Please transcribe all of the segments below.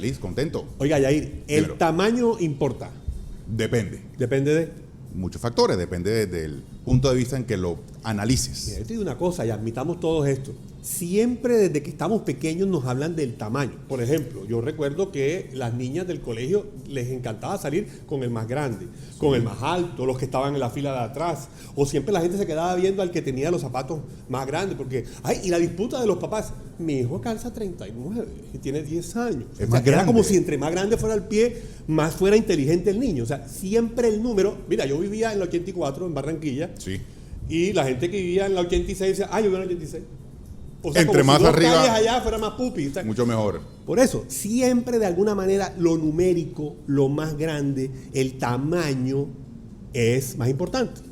feliz, contento. Oiga, Yair, ¿el Dímelo. tamaño importa? Depende. Depende de... Muchos factores, depende del punto de vista en que lo analices. Mira, yo te digo una cosa, y admitamos todos esto. Siempre desde que estamos pequeños nos hablan del tamaño. Por ejemplo, yo recuerdo que las niñas del colegio les encantaba salir con el más grande, con el más alto, los que estaban en la fila de atrás. O siempre la gente se quedaba viendo al que tenía los zapatos más grandes. Porque, ay, y la disputa de los papás. Mi hijo calza 39 y tiene 10 años. Es O más sea, era como grande. si entre más grande fuera el pie, más fuera inteligente el niño. O sea, siempre el número. Mira, yo vivía en la 84 en Barranquilla. Sí. Y la gente que vivía en la 86 decía, yo vivo en la 86. O sea, Entre como más si dos arriba, calles allá fuera más pupi. O sea, Mucho mejor. por eso, siempre de alguna manera lo numérico, lo más grande, el tamaño es más importante.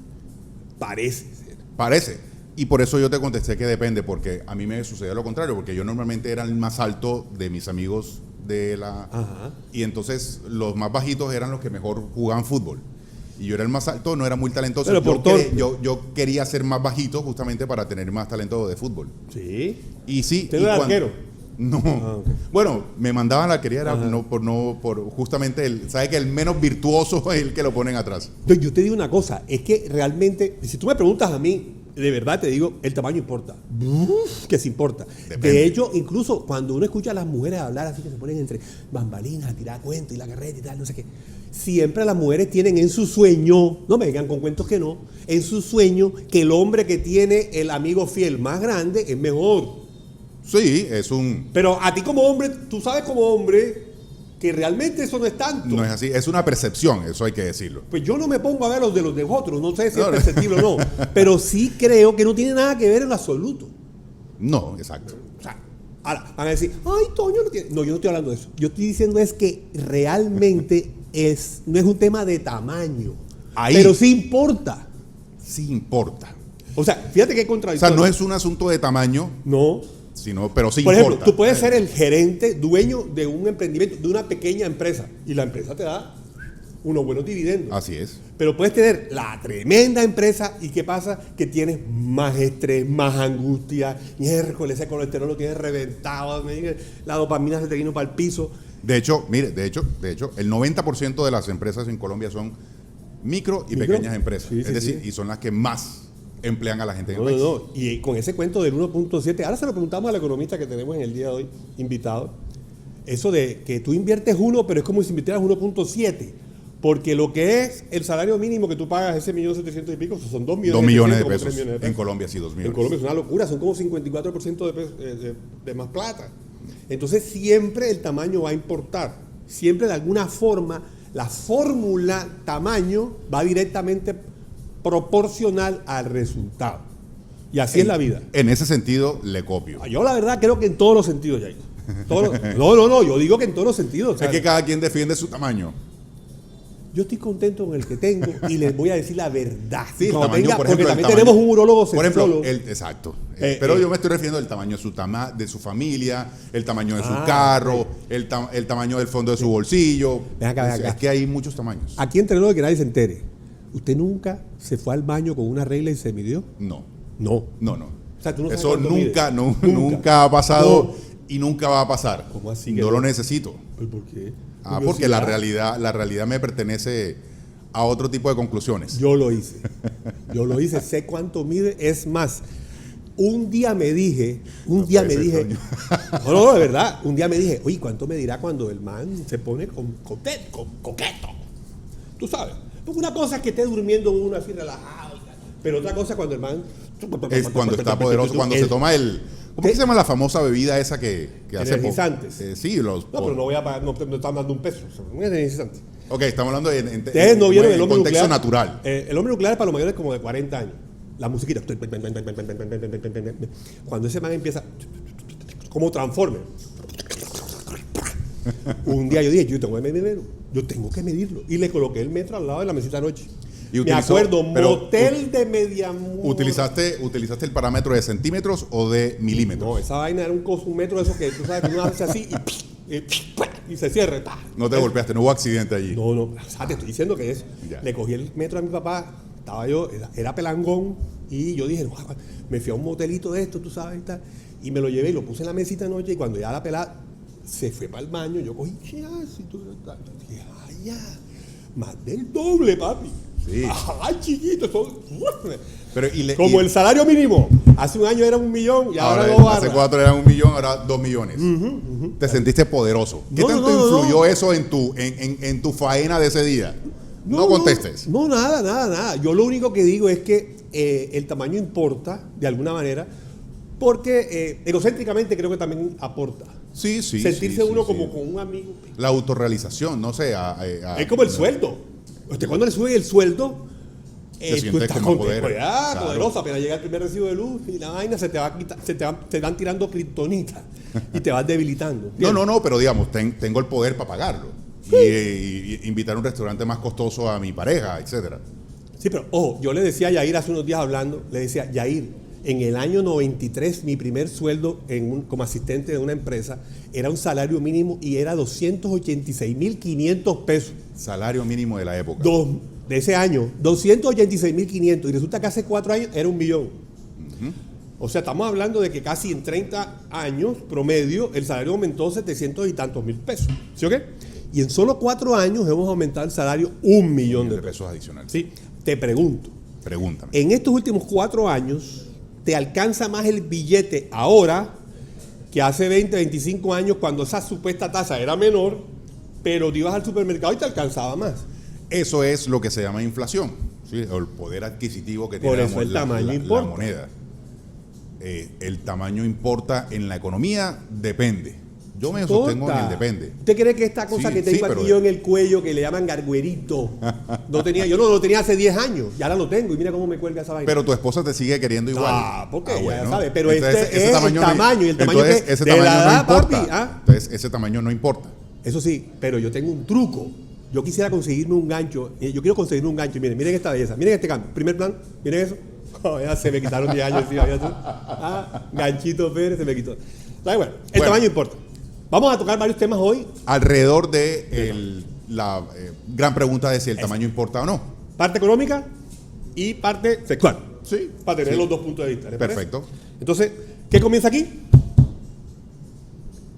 Parece ser. Parece. Y por eso yo te contesté que depende, porque a mí me sucedió lo contrario, porque yo normalmente era el más alto de mis amigos de la... Ajá. Y entonces los más bajitos eran los que mejor jugaban fútbol. Y yo era el más alto, no era muy talentoso. Pero por torpe. Yo quería ser más bajito justamente para tener más talento de fútbol. Sí. Y sí. ¿Usted y no era cuando- arquero? No. Ok. Bueno, me mandaban a la arquería era Ajá. por justamente el, ¿sabe que el menos virtuoso es el que lo ponen atrás? Yo te digo una cosa, es que realmente, si tú me preguntas a mí, de verdad te digo, el tamaño importa. Que sí importa. Depende. De hecho, incluso cuando uno escucha a las mujeres hablar así que se ponen entre bambalinas a tirar cuentos y la carreta y tal, no sé qué, siempre las mujeres tienen en su sueño, no me vengan con cuentos que no, en su sueño que el hombre que tiene el amigo fiel más grande es mejor. Sí, es un... Pero a ti como hombre, tú sabes como hombre que realmente eso no es tanto. No es así, es una percepción, eso hay que decirlo. Pues yo no me pongo a ver los de otros, no sé si No, es no. perceptible o no, pero sí creo que no tiene nada que ver en lo absoluto. No, exacto. O sea, ahora van a decir, ay, Toño no tiene. No, yo no estoy hablando de eso. Yo estoy diciendo es que realmente no es un tema de tamaño, Ahí. pero sí importa. Sí importa. O sea, fíjate qué O contradictorio. sea, no es un asunto de tamaño, No. pero sí Por importa. ejemplo, tú puedes ser el gerente, dueño de un emprendimiento, de una pequeña empresa, y la empresa te da unos buenos dividendos. Así es. Pero puedes tener la tremenda empresa y ¿qué pasa? Que tienes más estrés, más angustia, miércoles, ese colesterol lo tienes reventado, la dopamina se te vino para el piso. De hecho, mire, el 90% de las empresas en Colombia son micro y ¿Micro? pequeñas empresas. Sí, es sí, decir, sí. y son las que más emplean a la gente en el No, país. no, no. Y con ese cuento del 1.7, ahora se lo preguntamos al economista que tenemos en el día de hoy, invitado, eso de que tú inviertes 1, pero es como si invirtieras 1.7. Porque lo que es el salario mínimo que tú pagas, ese 1.700.000 y pico, son 2 millones, 2 millones de como 3 pesos. millones de pesos. En Colombia sí, 2 millones. En Colombia es una locura, son como 54% de más plata. Entonces siempre el tamaño va a importar. Siempre de alguna forma la fórmula tamaño va directamente proporcional al resultado. Y así es la vida. En ese sentido, le copio. Yo la verdad creo que en todos los sentidos, Jair. No, yo digo que en todos los sentidos. O sea, Es que cada quien defiende su tamaño. yo estoy contento con el que tengo y les voy a decir la verdad. Sí, el Cuando tamaño, por porque ejemplo, también el tamaño. tenemos un urólogo Por ejemplo, sexólogo. exacto. Pero Pero yo me estoy refiriendo al tamaño de su familia, el tamaño de su Ah, carro, el tamaño del fondo de su bolsillo. Ven acá, ven acá. Es que hay muchos tamaños. Aquí entre nosotros que nadie se entere. ¿Usted nunca se fue al baño con una regla y se midió? No, No. no. O sea, tú no sabes Eso cuánto nunca, mide. nunca ha pasado No. y nunca va a pasar. ¿Cómo así que No no? lo necesito. ¿Por qué? Porque la realidad me pertenece a otro tipo de conclusiones. Yo lo hice, sé cuánto mide. Es más, un día me dije, No, de verdad, un día me dije, oye, ¿cuánto me dirá cuando el man se pone coqueto? Tú sabes, porque una cosa es que esté durmiendo uno así relajado, pero otra cosa cuando el man... Es cuando está poderoso, cuando se toma ¿cómo que se llama la famosa bebida esa que hace poco? Energizantes. Sí, No, pero no voy a pagar, no están dando un peso. No es energizante. Ok, estamos hablando Ustedes no vieron el hombre contexto nuclear. natural. El hombre nuclear es para los mayores como de 40 años. La musiquita. Cuando ese man empieza como Transformer. Un día yo dije, yo tengo que medirlo. Y le coloqué el metro al lado de la mesita anoche. Y Me acuerdo, pero motel de Mediamor. ¿Utilizaste el parámetro de centímetros o de milímetros? No, esa vaina era un metro de eso que tú sabes que uno hace así y se cierra. No te golpeaste, no hubo accidente allí. No, o sea, te estoy diciendo que es. Ya. Le cogí el metro a mi papá, estaba yo, era pelangón, y yo dije, no, me fui a un motelito de esto, tú sabes, y tal, y me lo llevé y lo puse en la mesita anoche, y cuando ya la pelada Se fue para el baño, yo cogí, dije, ay, ya, más del doble, papi. Sí. Ay, chiquito, Pero, como el salario mínimo. Hace un año era 1 millón y ahora 2 hace 4 eran 1 millón, ahora 2 millones. Te sentiste poderoso. ¿Qué tanto influyó eso en tu faena de ese día? No contestes. No, nada. Yo lo único que digo es que el tamaño importa, de alguna manera, porque egocéntricamente creo que también aporta. Sí. Sentirse uno como con un amigo. La autorrealización, no sé. Es como el sueldo. Usted cuando le sube el sueldo, tú estás como contento, claro. poderosa, apenas llega el primer recibo de luz y la vaina se te va a quitar, te van tirando kriptonita y te vas debilitando. No, pero digamos, tengo el poder para pagarlo. Y invitar a un restaurante más costoso a mi pareja, etcétera. Sí, pero ojo, yo le decía a Yair hace unos días hablando, le decía, Yair, en el año 93 mi primer sueldo como asistente de una empresa era un salario mínimo y era 286.500 pesos. Salario mínimo de la época. De ese año, 286.500 y resulta que hace 4 años era 1 millón. O sea, estamos hablando de que casi en 30 años promedio el salario aumentó 700 y tantos mil pesos. ¿Sí o qué? Y en solo 4 años hemos aumentado el salario 1 millón de pesos adicionales. Sí, te pregunto. Pregúntame. En estos últimos 4 años, ¿te alcanza más el billete ahora que hace 20, 25 años cuando esa supuesta tasa era menor, pero te ibas al supermercado y te alcanzaba más? Eso es lo que se llama inflación, ¿sí? O el poder adquisitivo que tiene Por eso el tamaño importa. la moneda. El tamaño importa en la economía, depende. Yo me sostengo en el depende. ¿Usted cree que esta cosa que tengo aquí yo en el cuello, que le llaman garguerito, yo no lo tenía hace 10 años, y ahora lo tengo, y mira cómo me cuelga esa vaina? Pero tu esposa te sigue queriendo igual. Porque bueno. ya sabe, pero entonces, este es el tamaño, y el tamaño entonces, que ese de tamaño la edad, no importa. papi. Entonces, ese tamaño no importa. Eso sí, pero yo tengo un truco. Yo quisiera conseguirme un gancho. Yo quiero conseguirme un gancho. Miren esta belleza. Miren este cambio. Primer plan. Miren eso. Oh, ya se me quitaron 10 años encima. Ganchito Pérez se me quitó. Bueno, el tamaño importa. Vamos a tocar varios temas hoy. Alrededor de la gran pregunta de si el tamaño importa o no. Parte económica y parte sexual. Sí. Para tener los dos puntos de vista. Perfecto. Entonces, ¿qué comienza aquí?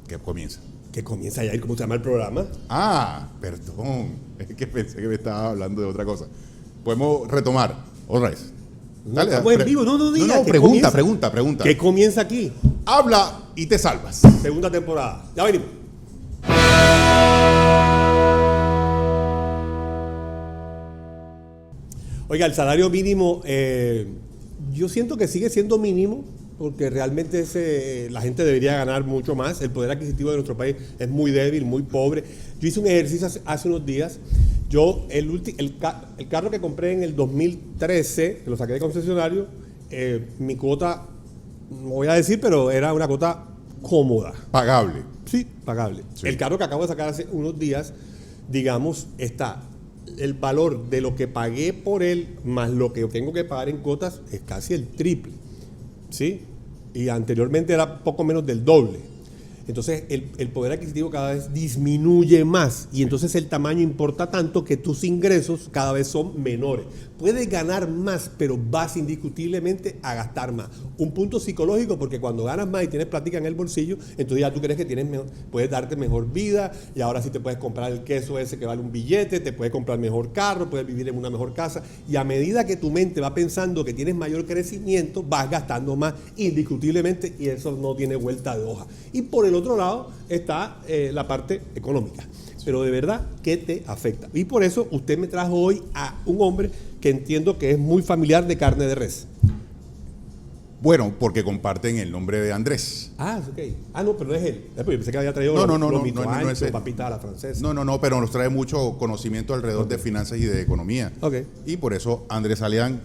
¿Qué comienza? Que comienza ya, ¿cómo se llama el programa? Perdón. Es que pensé que me estaba hablando de otra cosa. Podemos retomar otra vez. Dale, estamos en vivo, no diga. No, pregunta. ¿Qué comienza aquí? Habla y te salvas. Segunda temporada. Ya venimos. Oiga, el salario mínimo, yo siento que sigue siendo mínimo, porque realmente la gente debería ganar mucho más. El poder adquisitivo de nuestro país es muy débil, muy pobre. Yo hice un ejercicio hace unos días. Yo, el carro que compré en el 2013, que lo saqué de concesionario, mi cuota, no voy a decir, pero era una cuota cómoda. Pagable. Sí, pagable. Sí. El carro que acabo de sacar hace unos días, digamos, está el valor de lo que pagué por él más lo que tengo que pagar en cuotas es casi el triple. ¿Sí? Y anteriormente era poco menos del doble. Entonces el poder adquisitivo cada vez disminuye más y entonces el tamaño importa tanto que tus ingresos cada vez son menores. Puedes ganar más, pero vas indiscutiblemente a gastar más. Un punto psicológico, porque cuando ganas más y tienes plática en el bolsillo, entonces ya tú crees que puedes darte mejor vida y ahora sí te puedes comprar el queso ese que vale un billete, te puedes comprar mejor carro, puedes vivir en una mejor casa y a medida que tu mente va pensando que tienes mayor crecimiento, vas gastando más indiscutiblemente y eso no tiene vuelta de hoja. Y por el otro lado está la parte económica. Pero de verdad, ¿qué te afecta? Y por eso usted me trajo hoy a un hombre que entiendo que es muy familiar de carne de res. Bueno, porque comparten el nombre de Andrés. Ok. No, pero no es él. Yo pensé que había traído no es él. papita a la francesa. No, pero nos trae mucho conocimiento alrededor de finanzas y de economía. Y por eso Andrés Alián,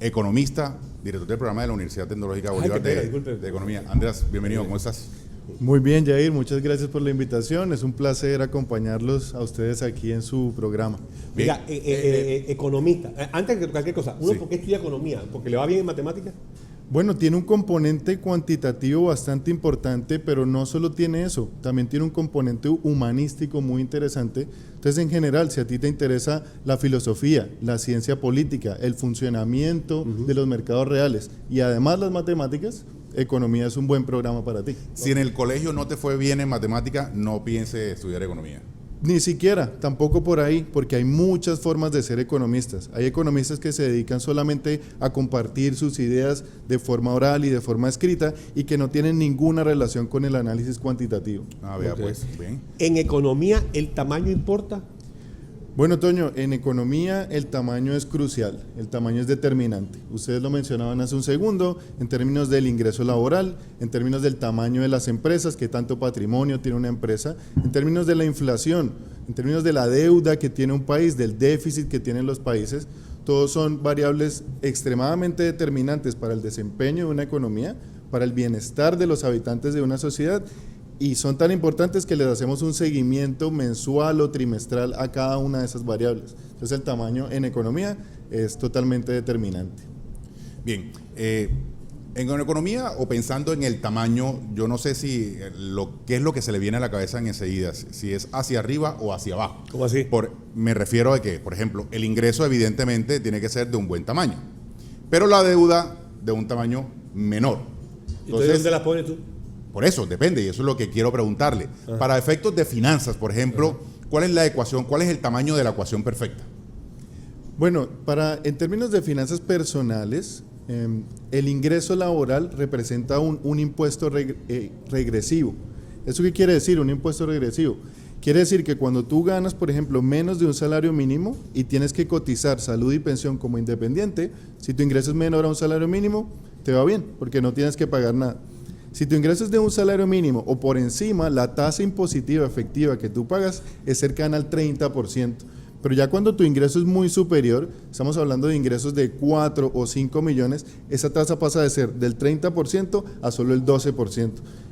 economista, director del programa de la Universidad Tecnológica Bolívar de Economía. Andrés, bienvenido, ¿cómo estás? Muy bien, Yair, muchas gracias por la invitación. Es un placer acompañarlos a ustedes aquí en su programa. Mira, economista. Antes de cualquier cosa, ¿por qué estudia economía? ¿Porque le va bien en matemáticas? Bueno, tiene un componente cuantitativo bastante importante, pero no solo tiene eso, también tiene un componente humanístico muy interesante. Entonces, en general, si a ti te interesa la filosofía, la ciencia política, el funcionamiento de los mercados reales y además las matemáticas, economía es un buen programa para ti. Si en el colegio no te fue bien en matemática, no piense estudiar economía. Ni siquiera, tampoco por ahí, porque hay muchas formas de ser economistas. Hay economistas que se dedican solamente a compartir sus ideas de forma oral y de forma escrita y que no tienen ninguna relación con el análisis cuantitativo. Vea pues, bien. ¿En economía el tamaño importa? Bueno, Toño, en economía el tamaño es crucial, el tamaño es determinante. Ustedes lo mencionaban hace un segundo, en términos del ingreso laboral, en términos del tamaño de las empresas, qué tanto patrimonio tiene una empresa, en términos de la inflación, en términos de la deuda que tiene un país, del déficit que tienen los países, todos son variables extremadamente determinantes para el desempeño de una economía, para el bienestar de los habitantes de una sociedad, y son tan importantes que les hacemos un seguimiento mensual o trimestral a cada una de esas variables. Entonces el tamaño en economía es totalmente determinante. Bien, en economía o pensando en el tamaño, yo no sé si qué es lo que se le viene a la cabeza enseguida, si es hacia arriba o hacia abajo. ¿Cómo así? Me refiero a que, por ejemplo, el ingreso evidentemente tiene que ser de un buen tamaño, pero la deuda de un tamaño menor. Entonces, ¿dónde la pones tú? Por eso, depende, y eso es lo que quiero preguntarle. Ajá. Para efectos de finanzas, por ejemplo, ¿cuál es la ecuación, cuál es el tamaño de la ecuación perfecta? Bueno, en términos de finanzas personales, el ingreso laboral representa un impuesto regresivo. ¿Eso qué quiere decir, un impuesto regresivo? Quiere decir que cuando tú ganas, por ejemplo, menos de un salario mínimo y tienes que cotizar salud y pensión como independiente, si tu ingreso es menor a un salario mínimo, te va bien, porque no tienes que pagar nada. Si tu ingreso es de un salario mínimo o por encima, la tasa impositiva efectiva que tú pagas es cercana al 30%. Pero ya cuando tu ingreso es muy superior, estamos hablando de ingresos de 4 o 5 millones, esa tasa pasa de ser del 30% a solo el 12%.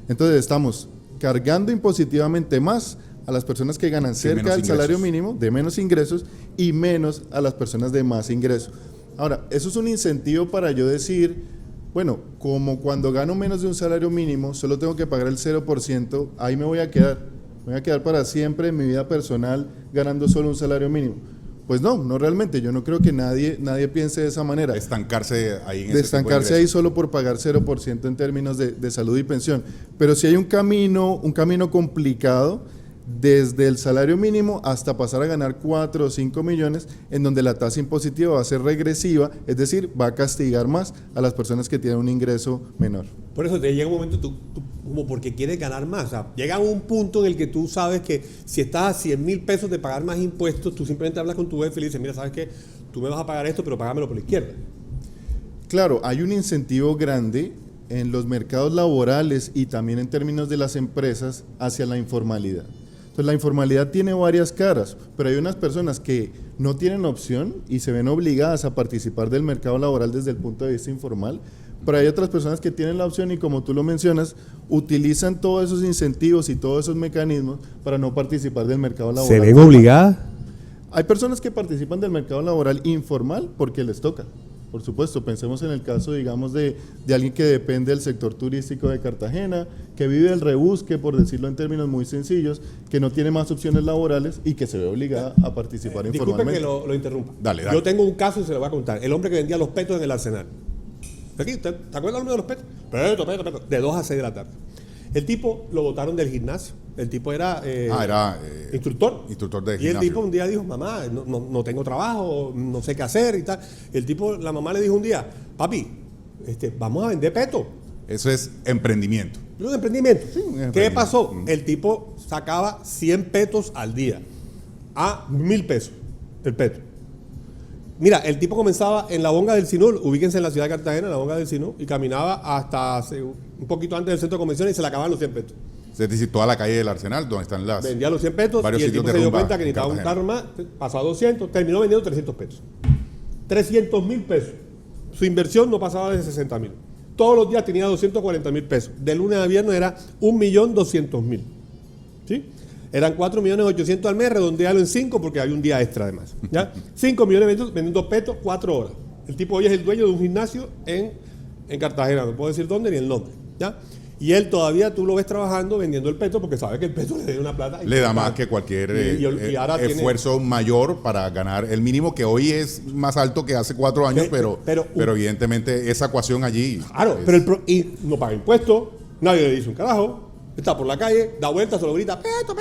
Entonces estamos cargando impositivamente más a las personas que ganan cerca del salario mínimo, de menos ingresos, y menos a las personas de más ingresos. Ahora, eso es un incentivo para yo decir, bueno, como cuando gano menos de un salario mínimo, solo tengo que pagar el 0%, ahí me voy a quedar. Me voy a quedar para siempre en mi vida personal ganando solo un salario mínimo. Pues no realmente. Yo no creo que nadie piense de esa manera. Estancarse ahí en ese estancarse ahí solo por pagar 0% en términos de salud y pensión. Pero sí hay un camino complicado desde el salario mínimo hasta pasar a ganar 4 o 5 millones, en donde la tasa impositiva va a ser regresiva, es decir, va a castigar más a las personas que tienen un ingreso menor. Por eso te llega un momento tú como porque quieres ganar más. O sea, llega un punto en el que tú sabes que si estás a 100,000 pesos de pagar más impuestos, tú simplemente hablas con tu jefe y le dices, mira, ¿sabes qué? Tú me vas a pagar esto, pero págamelo por la izquierda. Claro, hay un incentivo grande en los mercados laborales y también en términos de las empresas hacia la informalidad. Entonces, la informalidad tiene varias caras, pero hay unas personas que no tienen opción y se ven obligadas a participar del mercado laboral desde el punto de vista informal, pero hay otras personas que tienen la opción y, como tú lo mencionas, utilizan todos esos incentivos y todos esos mecanismos para no participar del mercado laboral. ¿Se ven obligadas? Hay personas que participan del mercado laboral informal porque les toca. Por supuesto, pensemos en el caso, digamos, de alguien que depende del sector turístico de Cartagena, que vive el rebusque, por decirlo en términos muy sencillos, que no tiene más opciones laborales y que se ve obligada a participar informalmente. Disculpe que lo interrumpa. Dale. Yo tengo un caso y se lo voy a contar. El hombre que vendía los petos en el Arsenal. Aquí, ¿te acuerdas del hombre de los petos? Peto. De 2 a 6 de la tarde. El tipo lo botaron del gimnasio. El tipo era, instructor. Instructor de gimnasio. Y el tipo un día dijo, mamá, no tengo trabajo, no sé qué hacer y tal. La mamá le dijo un día, papi, vamos a vender peto. Eso es emprendimiento. Un emprendimiento. Sí, ¿Qué pasó? El tipo sacaba 100 petos al día a 1,000 pesos el peto. Mira, el tipo comenzaba en la Bonga del Sinú, ubíquense en la ciudad de Cartagena, en la Bonga del Sinú, y caminaba hasta un poquito antes del centro de convenciones y se le acababan los 100 petos. Es decir, toda la calle del Arsenal, donde están las... Vendía los 100 petos y el tipo se dio cuenta que necesitaba un carro más, pasó a 200, terminó vendiendo 300 pesos. 300,000 pesos. Su inversión no pasaba de 60,000. Todos los días tenía 240,000 pesos. De lunes a viernes era 1,200,000. ¿Sí? Eran 4,800,000 al mes, redondealo en 5 porque hay un día extra además. ¿Ya? 5 millones vendiendo petos, 4 horas. El tipo hoy es el dueño de un gimnasio en Cartagena, no puedo decir dónde ni el nombre. ¿Ya? Y él todavía tú lo ves trabajando vendiendo el peto porque sabe que el peto le da una plata. Le da más que cualquier y ahora esfuerzo mayor para ganar el mínimo, que hoy es más alto que hace 4 años, pero evidentemente esa ecuación allí. Claro, y no paga impuestos, nadie le dice un carajo, está por la calle, da vueltas, se lo grita, peto,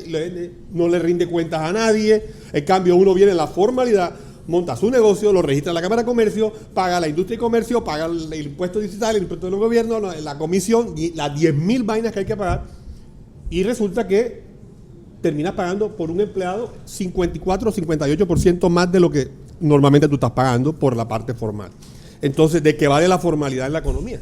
y no le rinde cuentas a nadie. En cambio, uno viene en la formalidad, monta su negocio, lo registra en la Cámara de Comercio, paga la industria y comercio, paga el impuesto digital, el impuesto del gobierno, la comisión, y las 10.000 vainas que hay que pagar, y resulta que terminas pagando por un empleado 54 o 58% más de lo que normalmente tú estás pagando por la parte formal. Entonces, ¿de qué vale la formalidad en la economía?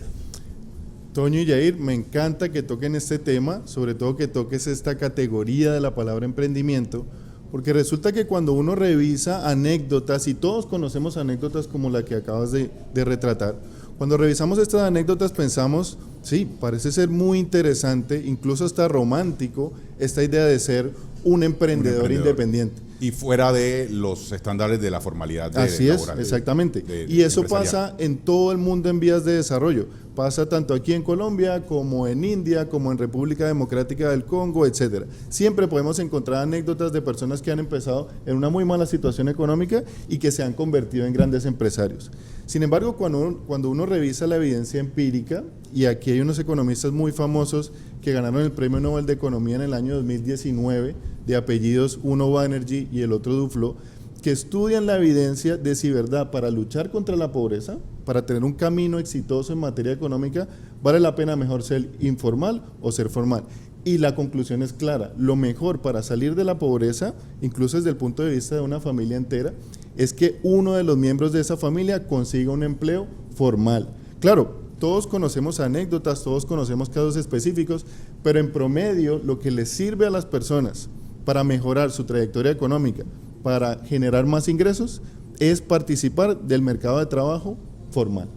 Toño y Yair, me encanta que toquen este tema, sobre todo que toques esta categoría de la palabra emprendimiento, porque resulta que cuando uno revisa anécdotas, y todos conocemos anécdotas como la que acabas de retratar, cuando revisamos estas anécdotas pensamos, sí, parece ser muy interesante, incluso hasta romántico, esta idea de ser un emprendedor independiente. Y fuera de los estándares de la formalidad Así laboral, es, exactamente. Y eso pasa en todo el mundo en vías de desarrollo. Pasa tanto aquí en Colombia, como en India, como en República Democrática del Congo, etcétera. Siempre podemos encontrar anécdotas de personas que han empezado en una muy mala situación económica y que se han convertido en grandes empresarios. Sin embargo, cuando uno revisa la evidencia empírica, y aquí hay unos economistas muy famosos que ganaron el Premio Nobel de Economía en el año 2019, de apellidos uno Banerjee y el otro Duflo, que estudian la evidencia de si verdad para luchar contra la pobreza, para tener un camino exitoso en materia económica, vale la pena mejor ser informal o ser formal. Y la conclusión es clara, lo mejor para salir de la pobreza, incluso desde el punto de vista de una familia entera, es que uno de los miembros de esa familia consiga un empleo formal. Claro, todos conocemos anécdotas, todos conocemos casos específicos, pero en promedio lo que les sirve a las personas para mejorar su trayectoria económica, para generar más ingresos, es participar del mercado de trabajo formal.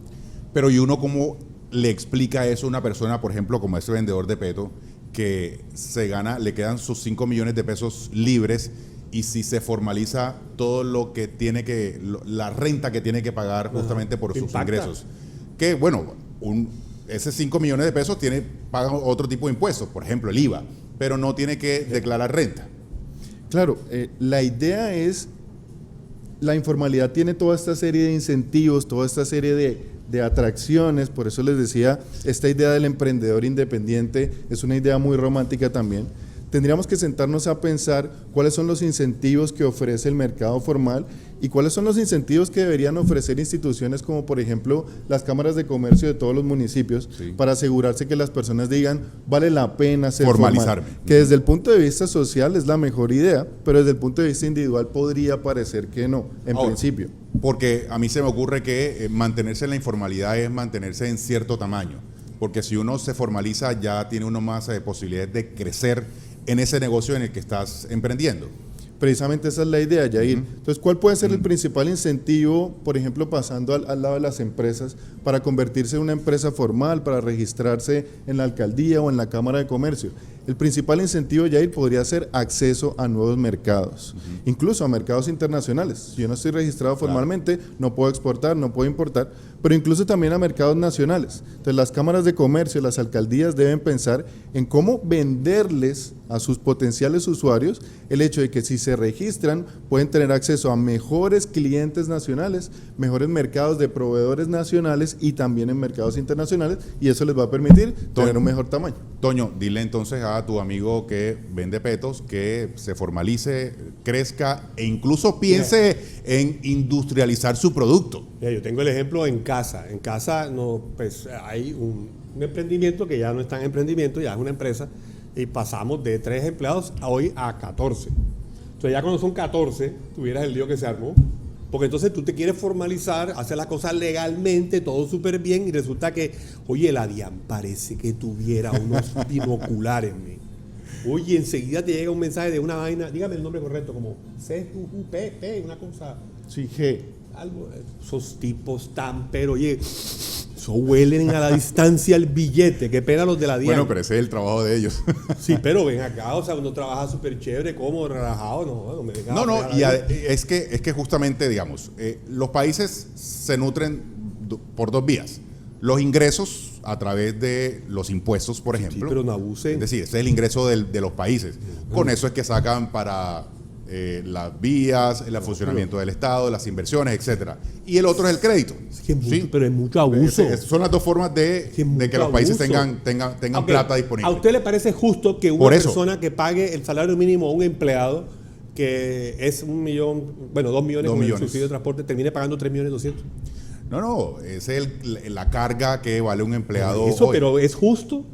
Pero ¿y uno cómo le explica eso a una persona, por ejemplo, como ese vendedor de peto, que le quedan sus 5 millones de pesos libres, y si se formaliza todo lo que la renta que tiene que pagar justamente por sus ingresos? Que bueno, ese 5 millones de pesos paga otro tipo de impuestos, por ejemplo el IVA, pero no tiene que declarar renta. Claro, la idea es, la informalidad tiene toda esta serie de incentivos, toda esta serie de atracciones, por eso les decía, esta idea del emprendedor independiente es una idea muy romántica también. Tendríamos que sentarnos a pensar cuáles son los incentivos que ofrece el mercado formal y cuáles son los incentivos que deberían ofrecer instituciones como por ejemplo las cámaras de comercio de todos los municipios, sí, para asegurarse que las personas digan vale la pena ser formalizarme. Formal, que desde el punto de vista social es la mejor idea, pero desde el punto de vista individual podría parecer que no, en principio. Porque a mí se me ocurre que mantenerse en la informalidad es mantenerse en cierto tamaño, porque si uno se formaliza ya tiene uno más posibilidades de crecer en ese negocio en el que estás emprendiendo. Precisamente esa es la idea, Yair. Entonces, ¿cuál puede ser el principal incentivo, por ejemplo, pasando al lado de las empresas, para convertirse en una empresa formal, para registrarse en la alcaldía o en la Cámara de Comercio? El principal incentivo, Yair, podría ser acceso a nuevos mercados, incluso a mercados internacionales. Si yo no estoy registrado formalmente, no puedo exportar, no puedo importar, pero incluso también a mercados nacionales. Entonces, las cámaras de comercio, las alcaldías deben pensar en cómo venderles a sus potenciales usuarios el hecho de que si se registran pueden tener acceso a mejores clientes nacionales, mejores mercados de proveedores nacionales y también en mercados internacionales, y eso les va a permitir tener un mejor tamaño. Toño, dile entonces a tu amigo que vende petos que se formalice, crezca e incluso piense en industrializar su producto. Yo tengo el ejemplo en casa. En casa no, pues, hay un emprendimiento que ya no está en emprendimiento, ya es una empresa, y pasamos de 3 empleados hoy a 14. Entonces ya cuando son 14, tuvieras el lío que se armó, porque entonces tú te quieres formalizar, hacer las cosas legalmente, todo súper bien, y resulta que, oye, la DIAN parece que tuviera unos binoculares, oye, enseguida te llega un mensaje de una vaina, dígame el nombre correcto, como CUP, una cosa. Sí, G. Algo, esos tipos tan, pero oye, eso huelen a la distancia el billete, qué pena los de la DIAN. Bueno, pero ese es el trabajo de ellos. Sí, pero ven acá, o sea, uno trabaja súper chévere, cómodo, relajado, no me deja. No, y es que justamente, digamos, los países se nutren por 2 vías. Los ingresos a través de los impuestos, por ejemplo. Sí, pero no abusen. Es decir, ese es el ingreso de los países. Con eso es que sacan para las vías, el funcionamiento del Estado, las inversiones, etcétera. Y el otro es el crédito. ¿Sí? Pero es mucho abuso. Son las dos formas de que los países tengan okay, plata disponible. ¿A usted le parece justo que una persona que pague el salario mínimo a un empleado que es 1 millón, bueno, 2 millones con el subsidio de transporte, termine pagando 3.200.000? No, esa es la carga que vale un empleado eso, hoy. ¿Pero es justo?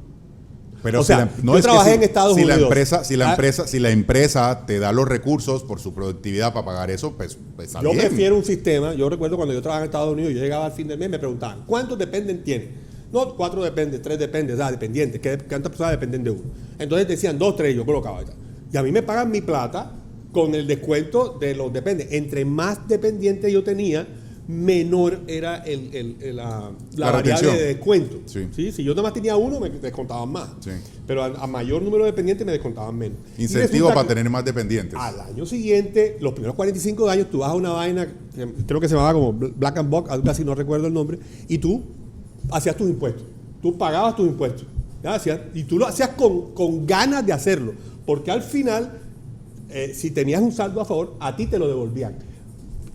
Pero o sea, yo trabajé en Estados Unidos. Si la empresa te da los recursos por su productividad para pagar eso, pues está bien. Yo prefiero un sistema. Yo recuerdo cuando yo trabajaba en Estados Unidos, yo llegaba al fin del mes, me preguntaban, ¿cuántos dependen tiene? No, 4 dependen, 3 dependen, o sea, dependientes. ¿Cuántas personas dependen de uno? Entonces decían 2, 3, yo colocaba. Y a mí me pagan mi plata con el descuento de los dependientes. Entre más dependientes yo tenía, menor era la variable de descuento. Sí. Si yo nada más tenía uno, me descontaban más. Sí. Pero a mayor número de dependientes me descontaban menos. Incentivo para tener más dependientes. Al año siguiente, los primeros 45 años, tú vas a una vaina, creo que se llamaba como Black and Box, algo así, no recuerdo el nombre, y tú hacías tus impuestos. Tú pagabas tus impuestos. Y tú lo hacías con ganas de hacerlo. Porque al final, si tenías un saldo a favor, a ti te lo devolvían.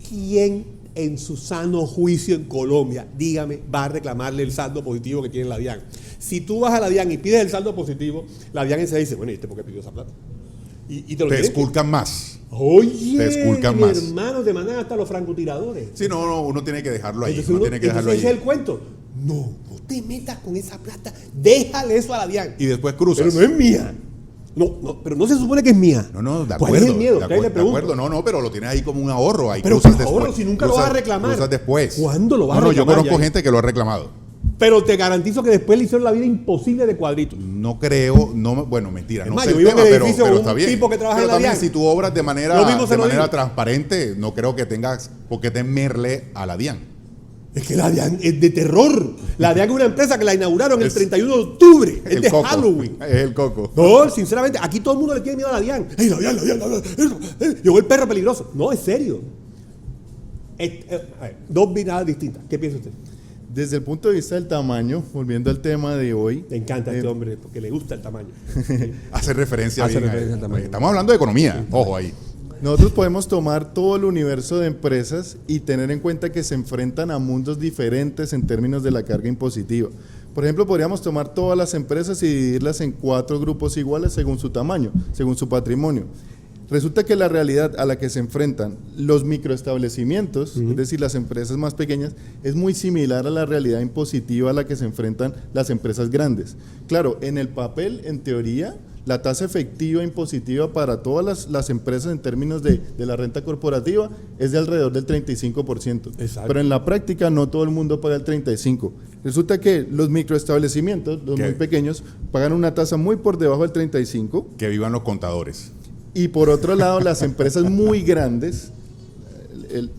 ¿Quién en su sano juicio en Colombia, dígame, va a reclamarle el saldo positivo que tiene la DIAN? Si tú vas a la DIAN y pides el saldo positivo, la DIAN se dice, bueno, ¿y este por qué pidió esa plata? Y te esculcan más. Oye, te esculcan mi más. hermano, te mandan hasta los francotiradores. Sí, no, uno tiene que dejarlo ahí. Entonces ese es el cuento. No te metas con esa plata, déjale eso a la DIAN. Y después cruzas. Pero no es mía. No, pero no se supone que es mía. No, de acuerdo. ¿Cuál es el miedo? De acuerdo, no, pero lo tienes ahí como un ahorro. Ahí pero cruzas por favor, si nunca lo vas a reclamar. Cruzas después. ¿Cuándo lo vas a reclamar? Yo conozco gente que lo ha reclamado. Pero te garantizo que después le hicieron la vida imposible de cuadritos. No creo, bueno, mentira. No sé yo vivo en el edificio pero con un tipo que trabaja en la DIAN. Si tú obras de manera transparente, no creo que tengas por qué temerle a la DIAN. Es que la DIAN es de terror. La DIAN es una empresa que la inauguraron el 31 de octubre. Es de Halloween. Es el coco. No, sinceramente, aquí todo el mundo le tiene miedo a la DIAN. ¡Ey, la DIAN! Llegó el perro peligroso. No, es serio. Dos miradas distintas. ¿Qué piensa usted? Desde el punto de vista del tamaño, volviendo al tema de hoy. Me encanta este hombre porque le gusta el tamaño. Hace referencia al tamaño. Estamos hablando de economía. Ojo ahí. Nosotros podemos tomar todo el universo de empresas y tener en cuenta que se enfrentan a mundos diferentes en términos de la carga impositiva. Por ejemplo, podríamos tomar todas las empresas y dividirlas en 4 grupos iguales según su tamaño, según su patrimonio. Resulta que la realidad a la que se enfrentan los microestablecimientos, es decir, las empresas más pequeñas, es muy similar a la realidad impositiva a la que se enfrentan las empresas grandes. Claro, en el papel, en teoría, la tasa efectiva impositiva para todas las empresas en términos de la renta corporativa es de alrededor del 35%. Exacto. Pero en la práctica no todo el mundo paga el 35%. Resulta que los microestablecimientos, los muy pequeños, pagan una tasa muy por debajo del 35%. Que vivan los contadores. Y por otro lado, las empresas muy grandes,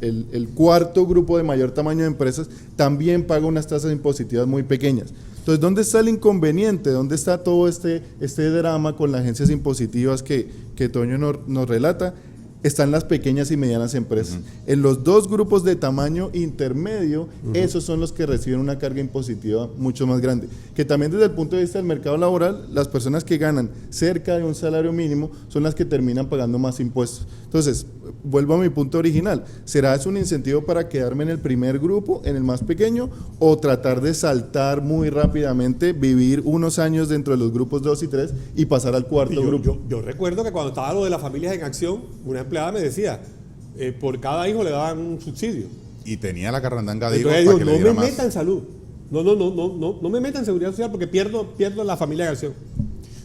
el cuarto grupo de mayor tamaño de empresas, también paga unas tasas impositivas muy pequeñas. Entonces, ¿dónde está el inconveniente? ¿Dónde está todo este drama con las agencias impositivas que Toño nos relata? Están las pequeñas y medianas empresas. En los 2 grupos de tamaño intermedio, esos son los que reciben una carga impositiva mucho más grande. Que también desde el punto de vista del mercado laboral, las personas que ganan cerca de un salario mínimo son las que terminan pagando más impuestos. Entonces, vuelvo a mi punto original. ¿Será eso un incentivo para quedarme en el primer grupo, en el más pequeño, o tratar de saltar muy rápidamente, vivir unos años dentro de los grupos 2 y 3 y pasar al cuarto grupo? Yo recuerdo que cuando estaba lo de las familias en acción, una empleada me decía, por cada hijo le daban un subsidio. Y tenía la carrandanga de hijos para que no le diera más. No me meta en salud. No me meta en seguridad social porque pierdo la familia en acción.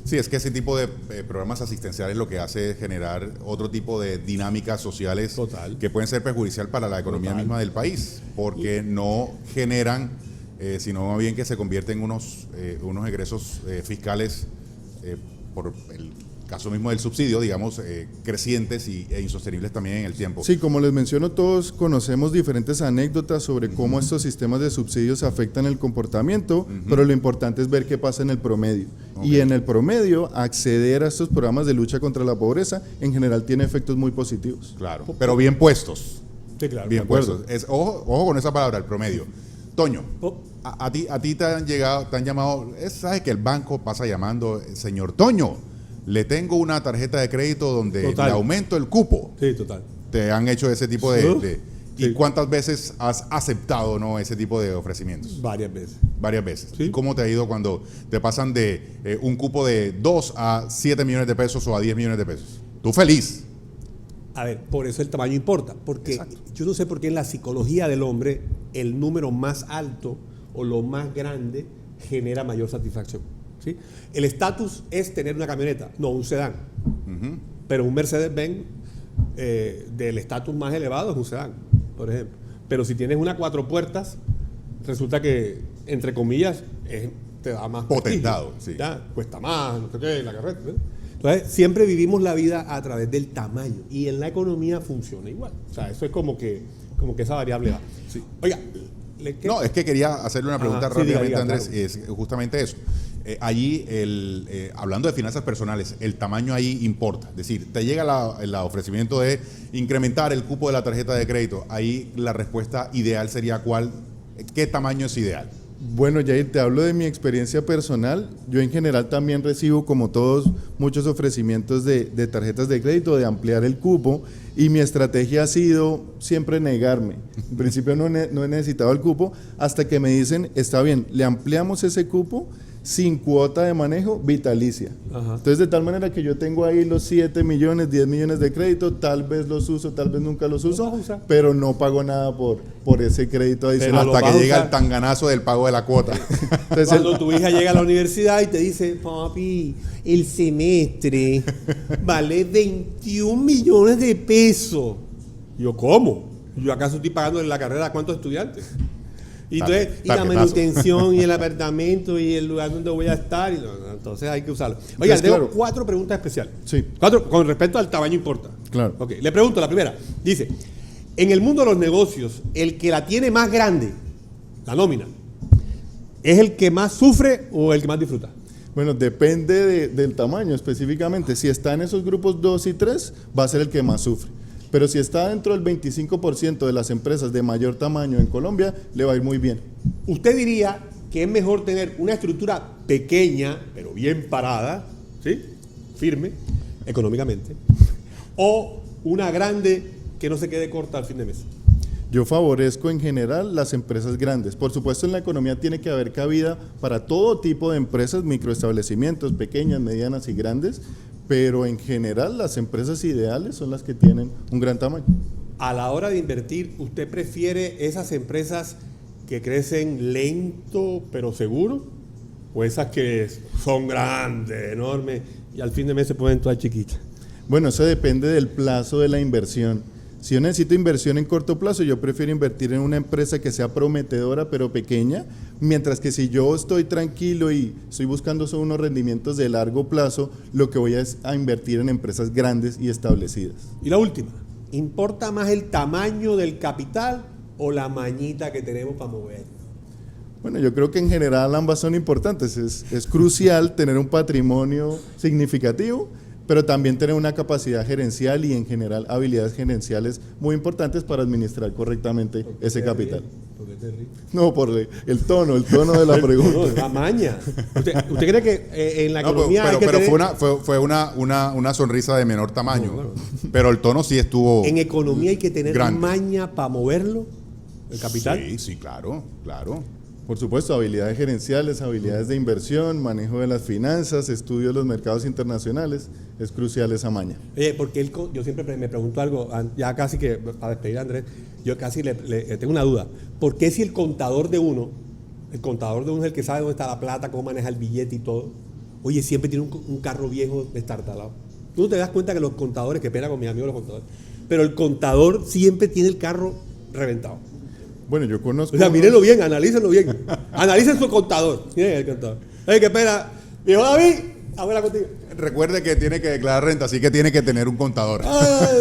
Sí, es que ese tipo de programas asistenciales lo que hace es generar otro tipo de dinámicas sociales que pueden ser perjudicial para la economía misma del país, porque no generan, sino más bien que se convierten en unos egresos fiscales por el caso mismo del subsidio, digamos, crecientes e insostenibles también en el tiempo. Sí, como les menciono, todos conocemos diferentes anécdotas sobre cómo estos sistemas de subsidios afectan el comportamiento, pero lo importante es ver qué pasa en el promedio. Y en el promedio, acceder a estos programas de lucha contra la pobreza, en general tiene efectos muy positivos. Claro, pero bien puestos. Sí, claro. Bien puestos. Ojo con esa palabra, el promedio. Toño, a ti te han llamado, sabes que el banco pasa llamando, señor Toño, le tengo una tarjeta de crédito donde le aumento el cupo. Sí, total. Te han hecho ese tipo de ¿Y cuántas veces has aceptado ese tipo de ofrecimientos? Varias veces. Varias veces. ¿Sí? ¿Y cómo te ha ido cuando te pasan de un cupo de 2 a 7 millones de pesos o a 10 millones de pesos? Tú feliz. A ver, por eso el tamaño importa. Porque Exacto. yo no sé por qué en la psicología del hombre el número más alto o lo más grande genera mayor satisfacción. ¿Sí? El estatus es tener una camioneta, no un sedán. Pero un Mercedes-Benz del estatus más elevado es un sedán, por ejemplo. Pero si tienes una 4 puertas, resulta que, entre comillas, te da más potentado. Sí. ¿Ya? Cuesta más, no sé qué, la carreta. ¿Eh? Entonces, siempre vivimos la vida a través del tamaño. Y en la economía funciona igual. O sea, eso es como que esa variable va. Sí. Oiga, no, es que quería hacerle una pregunta rápidamente, diga, Andrés. Claro. Es justamente eso. Allí, hablando de finanzas personales, el tamaño ahí importa. Es decir, te llega el ofrecimiento de incrementar el cupo de la tarjeta de crédito. Ahí la respuesta ideal sería ¿cuál? ¿Qué tamaño es ideal? Bueno, Jair, te hablo de mi experiencia personal. Yo en general también recibo, como todos, muchos ofrecimientos de tarjetas de crédito, de ampliar el cupo, y mi estrategia ha sido siempre negarme. En principio no he necesitado el cupo, hasta que me dicen, está bien, le ampliamos ese cupo sin cuota de manejo vitalicia. Ajá. Entonces, de tal manera que yo tengo ahí los 7 millones, 10 millones de crédito, tal vez los uso, tal vez nunca los uso, pero no pago nada por ese crédito adicional. Hasta que llega el tanganazo del pago de la cuota. Entonces, cuando tu hija llega a la universidad y te dice, papi, el semestre vale 21 millones de pesos. Yo, ¿cómo? ¿Yo acaso estoy pagando en la carrera a cuántos estudiantes? Y, entonces, y la manutención y el apartamento y el lugar donde voy a estar, entonces hay que usarlo. Oiga, tengo 4 preguntas especiales. Sí. 4 con respecto al tamaño importa. Claro. Okay. Le pregunto la primera. Dice, en el mundo de los negocios, el que la tiene más grande, la nómina, ¿es el que más sufre o el que más disfruta? Bueno, depende del tamaño específicamente. Si está en esos grupos 2 y 3, va a ser el que más sufre. Pero si está dentro del 25% de las empresas de mayor tamaño en Colombia, le va a ir muy bien. ¿Usted diría que es mejor tener una estructura pequeña, pero bien parada, ¿sí? Firme, económicamente, o una grande que no se quede corta al fin de mes? Yo favorezco en general las empresas grandes. Por supuesto, en la economía tiene que haber cabida para todo tipo de empresas, microestablecimientos, pequeñas, medianas y grandes, pero en general las empresas ideales son las que tienen un gran tamaño. A la hora de invertir, ¿usted prefiere esas empresas que crecen lento pero seguro? ¿O esas que son grandes, enormes y al fin de mes se pueden todas chiquitas? Bueno, eso depende del plazo de la inversión. Si yo necesito inversión en corto plazo, yo prefiero invertir en una empresa que sea prometedora pero pequeña, mientras que si yo estoy tranquilo y estoy buscando solo unos rendimientos de largo plazo, lo que voy es a invertir en empresas grandes y establecidas. Y la última, ¿importa más el tamaño del capital o la mañita que tenemos para mover? Bueno, yo creo que en general ambas son importantes. Es crucial tener un patrimonio significativo, pero también tener una capacidad gerencial y en general habilidades gerenciales muy importantes para administrar correctamente ese capital. ¿Por qué te ríes? No, por el tono de la pregunta. No, la maña. ¿Usted cree que en la economía hay que pero tener... fue una sonrisa de menor tamaño, no, claro. Pero el tono sí estuvo... En economía hay que tener grande. maña para moverlo, el capital. Sí, claro. Por supuesto, habilidades gerenciales, habilidades de inversión, manejo de las finanzas, estudio de los mercados internacionales, es crucial esa maña. Oye, porque yo siempre me pregunto algo, ya casi que para despedir a Andrés, yo casi le tengo una duda. ¿Por qué si el contador de uno es el que sabe dónde está la plata, cómo maneja el billete y todo, oye, siempre tiene un carro viejo destartalado? Tú no te das cuenta que los contadores, que pena con mis amigos los contadores, pero el contador siempre tiene el carro reventado. Bueno, yo conozco... O sea, mírenlo bien, analícenlo bien. Analicen su contador. Miren el contador. Qué pena. Viejo David, habla contigo. Recuerde que tiene que declarar renta, así que tiene que tener un contador.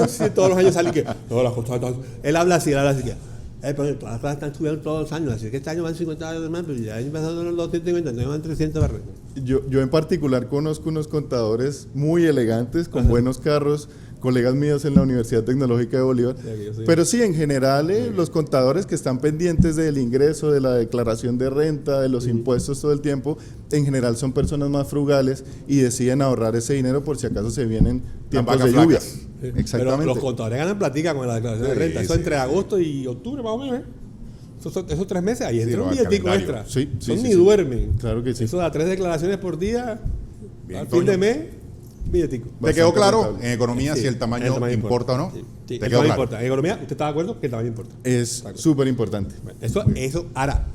Sí, todos los años sale que... Todas las cosas, él habla así que... pero todas las cosas están subiendo todos los años, así que este año van 50 de más, pero ya el año pasado eran 250, entonces van 300 barrios. Yo en particular conozco unos contadores muy elegantes, con buenos carros, colegas míos en la Universidad Tecnológica de Bolívar. Pero sí, en general, los contadores que están pendientes del ingreso, de la declaración de renta, de los impuestos todo el tiempo, en general son personas más frugales y deciden ahorrar ese dinero por si acaso se vienen tiempos de lluvia. Exactamente. Pero los contadores ganan platica con la declaración de renta. Eso entre agosto y octubre, más o menos, Esos 3 meses, ahí entra un billetico extra. Ni duermen. Claro que sí. Eso da 3 declaraciones por día, al fin de mes, billetico. ¿Te quedó claro en economía si el tamaño importa o no? Sí, el tamaño importa. En economía, ¿usted está de acuerdo que el tamaño importa? Es súper importante. Bueno, eso. Ahora,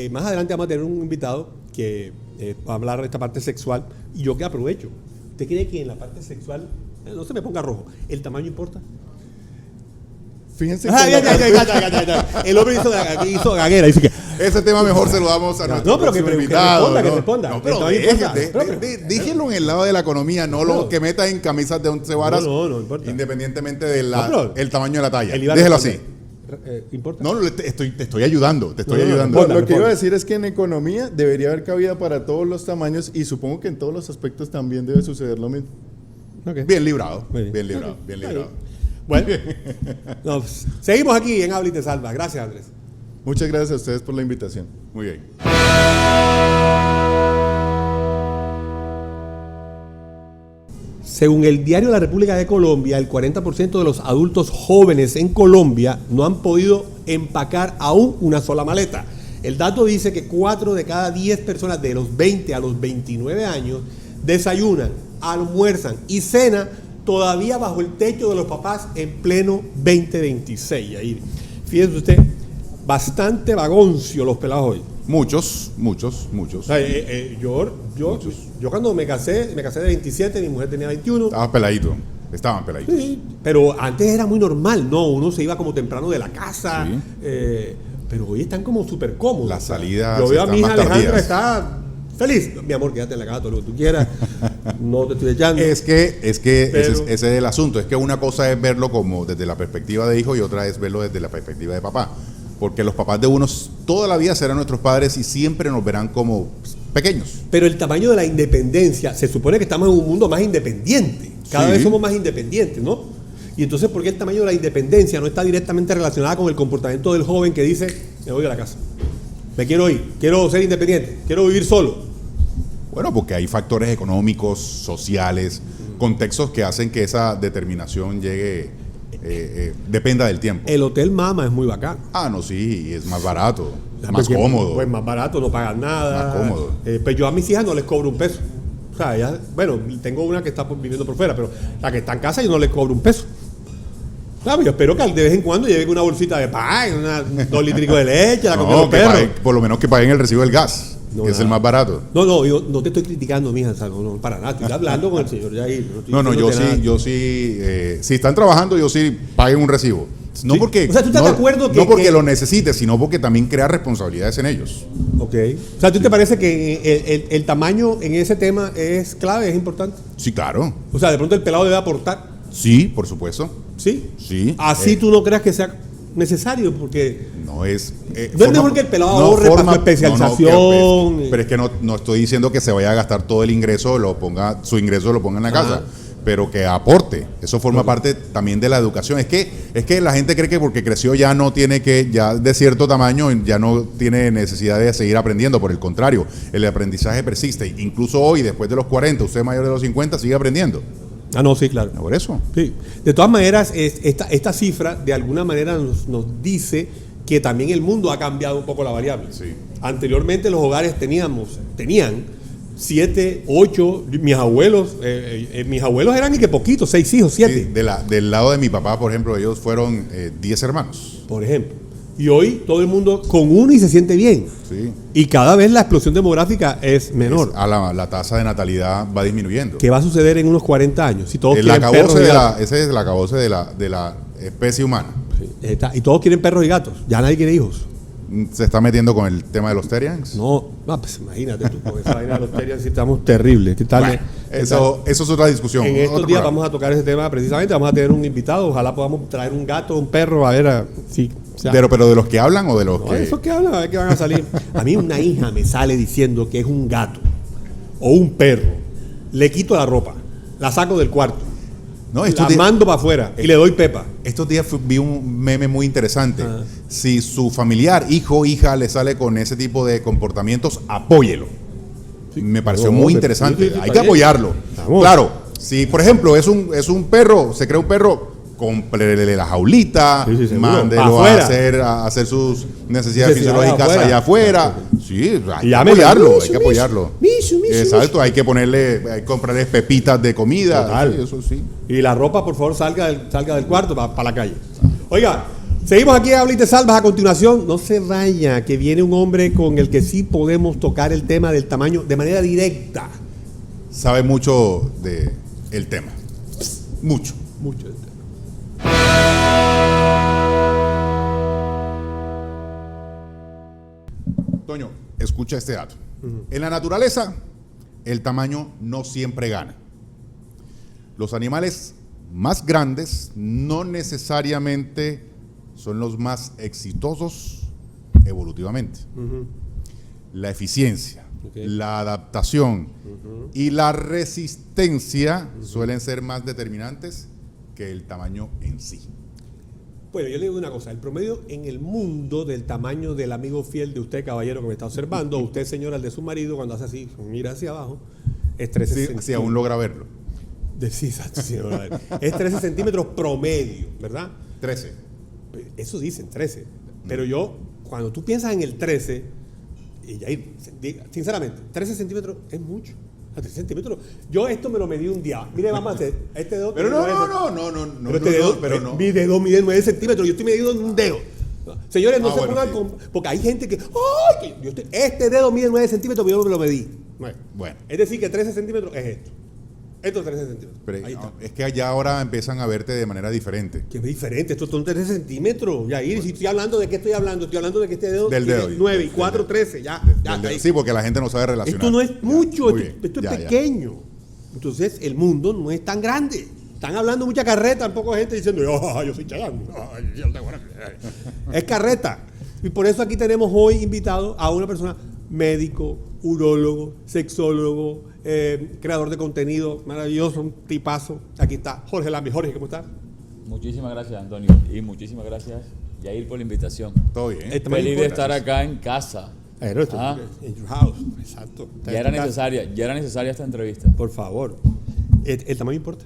más adelante vamos a tener un invitado que va a hablar de esta parte sexual. Y yo que aprovecho. ¿Usted cree que en la parte sexual, no se me ponga rojo, el tamaño importa? Fíjense que el hombre hizo gaguera. Dice que ese tema mejor se lo damos a nuestro invitado. Que responda. No, pero déjenlo en el lado de la economía, no lo que meta en camisas de 11 varas, no importa. independientemente del tamaño de la talla. Déjelo así. ¿Importa? No, te estoy ayudando. Lo que iba a decir es que en economía debería haber cabida para todos los tamaños y supongo que en todos los aspectos también debe suceder lo mismo. Okay. Bien librado. Bien librado. Bueno, seguimos aquí en Habla y Te Salva. Gracias, Andrés. Muchas gracias a ustedes por la invitación. Muy bien. Según el diario La República de Colombia, el 40% de los adultos jóvenes en Colombia no han podido empacar aún una sola maleta. El dato dice que 4 de cada 10 personas de los 20 a los 29 años desayunan, almuerzan y cenan todavía bajo el techo de los papás en pleno 2026. Ahí, fíjese usted, bastante vagoncio los pelados hoy. Muchos. O sea, yo cuando me casé de 27, mi mujer tenía 21. Estaban peladitos. Sí, pero antes era muy normal, ¿no? Uno se iba como temprano de la casa, pero hoy están como súper cómodos. La salida. Yo veo a mi hija Alejandra, está feliz. Mi amor, quédate en la casa todo lo que tú quieras. No te estoy echando. Es que ese es el asunto. Es que una cosa es verlo como desde la perspectiva de hijo y otra es verlo desde la perspectiva de papá. Porque los papás de unos toda la vida serán nuestros padres y siempre nos verán como pequeños. Pero el tamaño de la independencia, se supone que estamos en un mundo más independiente. Cada vez somos más independientes, ¿no? Y entonces, ¿por qué el tamaño de la independencia no está directamente relacionada con el comportamiento del joven que dice, me voy a la casa, me quiero ir, quiero ser independiente, quiero vivir solo? Bueno, porque hay factores económicos, sociales, contextos que hacen que esa determinación llegue, dependa del tiempo. El Hotel Mama es muy bacán. No, sí, es más barato, más cómodo. Pues más barato, no pagan nada. Más cómodo. Pero yo a mis hijas no les cobro un peso. O sea, tengo una que está viviendo por fuera, pero la que está en casa yo no les cobro un peso. Claro, yo espero que de vez en cuando lleven una bolsita de pan, 2 litros de leche, la comida de los perros. Por lo menos que paguen el recibo del gas, que es el más barato. No, yo no te estoy criticando, mija, no, para nada. Estoy hablando con el señor Yair. Yo sí, si están trabajando, yo sí paguen un recibo. No porque, o sea, ¿tú estás de acuerdo no porque lo necesites, sino porque también crea responsabilidades en ellos. Ok. O sea, ¿tú te parece que el tamaño en ese tema es clave, es importante? Sí, claro. O sea, de pronto el pelado debe aportar. Sí, por supuesto. Sí. Así tú no creas que sea necesario, porque no es. No es mejor que el pelado ahorre para su especialización. Pero es que no estoy diciendo que se vaya a gastar todo el ingreso, su ingreso lo ponga en la casa. Pero que aporte, eso forma parte también de la educación. Es que la gente cree que porque creció ya no tiene ya de cierto tamaño, ya no tiene necesidad de seguir aprendiendo. Por el contrario, el aprendizaje persiste. Incluso hoy, después de los 40, usted mayor de los 50, sigue aprendiendo. No, sí, claro. Por eso. Sí. De todas maneras, esta cifra de alguna manera nos dice que también el mundo ha cambiado un poco la variable. Sí. Anteriormente los hogares tenían 7, 8, mis abuelos eran ni que poquitos, 6 hijos, 7. Sí, del lado de mi papá, por ejemplo, ellos fueron 10 hermanos. Por ejemplo. Y hoy todo el mundo con uno y se siente bien. Sí. Y cada vez la explosión demográfica es menor. La tasa de natalidad va disminuyendo. ¿Qué va a suceder en unos 40 años? Si todos quieren perros y gatos. Ese es el acabose de la especie humana. Sí. Y todos quieren perros y gatos. Ya nadie quiere hijos. ¿Se está metiendo con el tema de los Terians? No, pues imagínate tú, con esa vaina de los Terians estamos terribles. ¿Qué tal? Bueno, eso es otra discusión. En estos días vamos a tocar ese tema precisamente, vamos a tener un invitado, ojalá podamos traer un gato, un perro, a ver si... Pero de los que hablan o de los que... De esos que hablan, a ver qué van a salir. A mí una hija me sale diciendo que es un gato o un perro, le quito la ropa, la saco del cuarto No, la mando para afuera y le doy pepa. Estos días vi un meme muy interesante. Si su familiar, hijo o hija, le sale con ese tipo de comportamientos, apóyelo. Sí. Me pareció muy interesante. Sí, hay que apoyarlo. Vamos. Claro, si por ejemplo es un perro, se crea un perro, cómprele la jaulita, mándelo a hacer sus necesidades fisiológicas allá afuera. Sí, hay que apoyarlo. Exacto, hay que comprarle pepitas de comida. Total. Sí, eso sí. Y la ropa, por favor, salga del cuarto para la calle. Oiga, seguimos aquí a Habla y te Salvas. A continuación, no se vaya, que viene un hombre con el que sí podemos tocar el tema del tamaño de manera directa. Sabe mucho del tema. Mucho del tema. Toño, escucha este dato. En la naturaleza, el tamaño no siempre gana. Los animales más grandes no necesariamente son los más exitosos evolutivamente. La eficiencia, la adaptación y la resistencia suelen ser más determinantes que el tamaño en sí. Bueno, yo le digo una cosa, el promedio en el mundo del tamaño del amigo fiel de usted, caballero, que me está observando, usted, señora, el de su marido, cuando hace así, mira hacia abajo, es 13 centímetros. Si aún logra verlo. Sí, exacto, sí, es 13 centímetros promedio, ¿verdad? 13. Eso dicen, 13. Pero yo, cuando tú piensas en el 13, y Yair, sinceramente, 13 centímetros es mucho. 13 centímetros. Yo esto me lo medí un día. Mire, vamos a hacer este dedo. Pero no. Mi dedo mide 9 centímetros. Yo estoy midiendo un dedo. Señores, no se pongan con. Porque hay gente que. ¡Ay! Este dedo mide 9 centímetros, pero yo me lo medí. Bueno. Es decir, que 13 centímetros es esto. Esto es 13 centímetros. Pero ahí está. Es que allá ahora empiezan a verte de manera diferente. ¿Qué es diferente? Estos son 13 centímetros. Yair, si estoy hablando de qué estoy hablando, estoy hablando de que este dedo del dedo, 9 y 4, 13. Ya. Sí, porque la gente no sabe relacionar. Esto no es mucho, esto es pequeño. Entonces, el mundo no es tan grande. Están hablando mucha carreta, un poco de gente diciendo, yo soy Chayán. Es carreta. Y por eso aquí tenemos hoy invitado a una persona, médico, urólogo, sexólogo, creador de contenido, maravilloso, un tipazo. Aquí está Jorge Lambi. Jorge, ¿cómo estás? Muchísimas gracias, Antonio, y muchísimas gracias, Yair, por la invitación. Todo bien. Feliz de estar acá en casa. En your house, exacto. Ya era necesaria esta entrevista. Por favor. ¿El tamaño importa?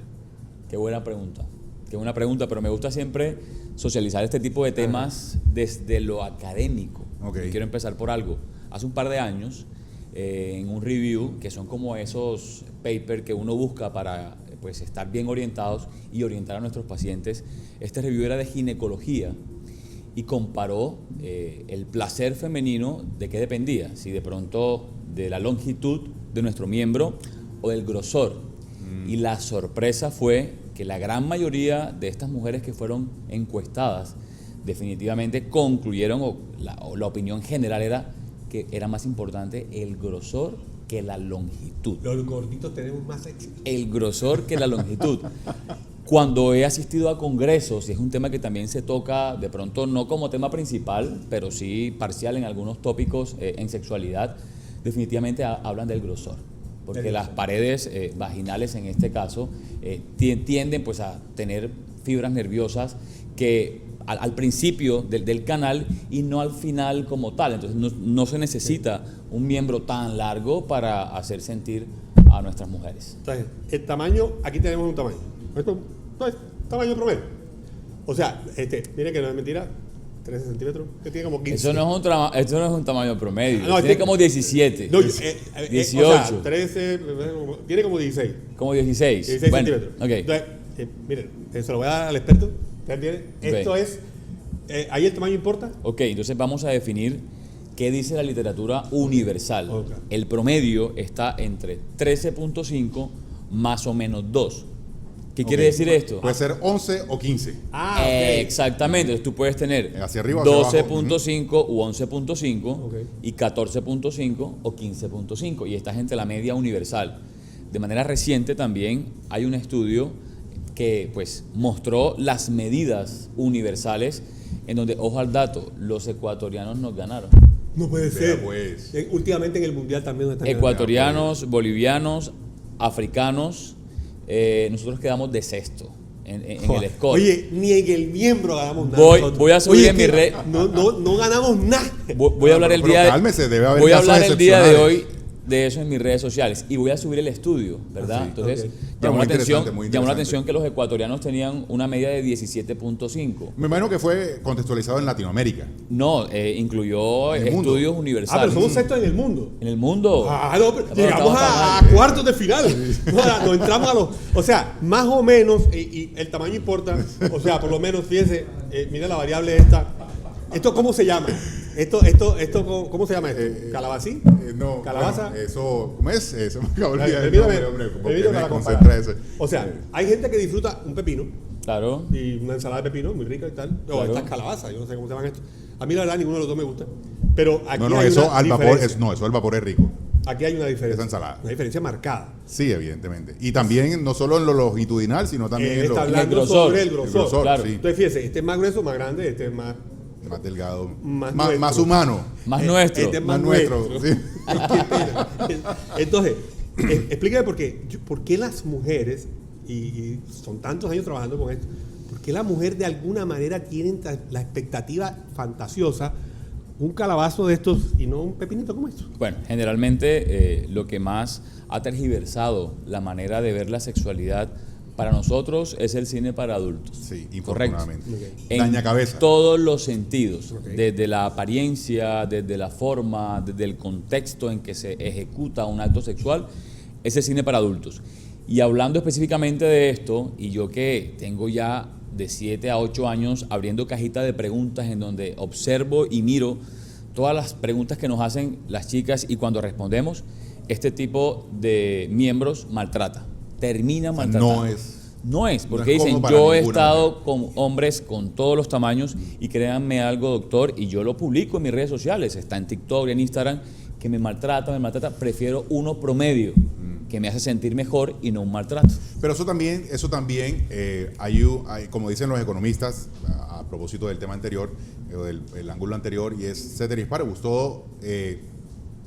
Qué buena pregunta, pero me gusta siempre socializar este tipo de temas desde lo académico. Quiero empezar por algo. Hace un par de años, en un review, que son como esos papers que uno busca para pues, estar bien orientados y orientar a nuestros pacientes, este review era de ginecología y comparó el placer femenino, de qué dependía, si de pronto de la longitud de nuestro miembro o del grosor. Y la sorpresa fue que la gran mayoría de estas mujeres que fueron encuestadas definitivamente concluyeron, o la opinión general era que era más importante el grosor que la longitud. Los gorditos tenemos más éxito. El grosor que la longitud. Cuando he asistido a congresos, y es un tema que también se toca de pronto no como tema principal, pero sí parcial en algunos tópicos en sexualidad, definitivamente hablan del grosor. Porque las paredes vaginales en este caso tienden pues a tener fibras nerviosas que al principio del canal y no al final como tal. Entonces no se necesita un miembro tan largo para hacer sentir a nuestras mujeres. Entonces, el tamaño, aquí tenemos un tamaño. Esto es tamaño promedio. O sea, mire que no es mentira, 13 centímetros, que tiene como 15. Esto no es un tamaño promedio, tiene como 17, 18. O sea, 13, tiene como 16. Como 16. 16 bueno, centímetros. Okay. Entonces, miren, se lo voy a dar al experto. Esto es, ¿ahí el tamaño importa? Ok, entonces vamos a definir qué dice la literatura universal. El promedio está entre 13.5 más o menos 2. ¿Qué quiere decir esto? Puede ser 11 o 15. Exactamente. Entonces tú puedes tener hacia arriba, 12.5 u 11.5 y 14.5 o 15.5. Y estás entre la media universal. De manera reciente también hay un estudio que pues mostró las medidas universales en donde, ojo al dato, los ecuatorianos nos ganaron. No puede ser. Pues. Últimamente en el Mundial también están ecuatorianos, bolivianos, africanos, nosotros quedamos de sexto en el score. Oye, ni en el miembro ganamos nada. Voy a subir en mi red. No ganamos nada. Voy a hablar el día cálmese, debe haber voy a casos hablar el día de excepcionales. hoy de eso en mis redes sociales y voy a subir el estudio, ¿verdad? Sí. Entonces, Okay. llamó Muy la interesante. atención que los ecuatorianos tenían una media de 17.5. Me imagino que fue contextualizado en Latinoamérica. No, incluyó En el mundo. estudios Pero universales. somos sextos en el mundo. En el mundo. No, pero Estamos llegamos a mal. cuartos de final. Nos entramos a los. O sea, más o menos, y el tamaño importa. O sea, por lo menos, fíjense, mira la variable esta. ¿Esto cómo se llama? ¿Cómo se llama esto? ¿Calabacín? No, ¿Calabaza? bueno, eso, ¿cómo es? Eso me acabo de olvidar el Permítame, nombre, hombre, porque permítame me para concentra comparar. ese. O sea, hay gente que disfruta un pepino Claro. y una ensalada de pepino muy rica y tal. O Claro. estas calabazas, yo no sé cómo se llaman estos. A mí la verdad ninguno de los dos me gusta. Pero aquí No, hay eso una al vapor, diferencia. eso al vapor es rico. Aquí hay una diferencia. Esa ensalada. Una diferencia marcada. Sí, evidentemente. Y también, no solo en lo longitudinal, sino también Él en está lo hablando grosor. sobre el el grosor. grosor, claro. sí. Entonces, fíjese, este es más grueso, más grande, este es más. Más delgado, Más más nuestro. humano, Más nuestro. Este es más nuestro. Sí. Entonces, explícame por qué las mujeres, y son tantos años trabajando con esto, por qué la mujer de alguna manera tienen la expectativa fantasiosa, un calabazo de estos y no un pepinito como esto. Bueno, generalmente lo que más ha tergiversado la manera de ver la sexualidad para nosotros es el cine para adultos. Sí, Correcto. infortunadamente. En Daña cabeza. todos los sentidos, Ok. desde la apariencia, desde la forma, desde el contexto en que se ejecuta un acto sexual, es el cine para adultos. Y hablando específicamente de esto, y yo que tengo ya de 7 a 8 años abriendo cajitas de preguntas en donde observo y miro todas las preguntas que nos hacen las chicas y cuando respondemos, este tipo de miembros maltrata, termina maltratando. No es, porque no es dicen, como para yo he ninguna estado mujer. con hombres con todos los tamaños y créanme algo, doctor, y yo lo publico en mis redes sociales, está en TikTok y en Instagram, que me maltrata, prefiero uno promedio, que me hace sentir mejor y no un maltrato. Pero eso también como dicen los economistas, a propósito del tema anterior, o del ángulo anterior, y es ceteris paribus, todo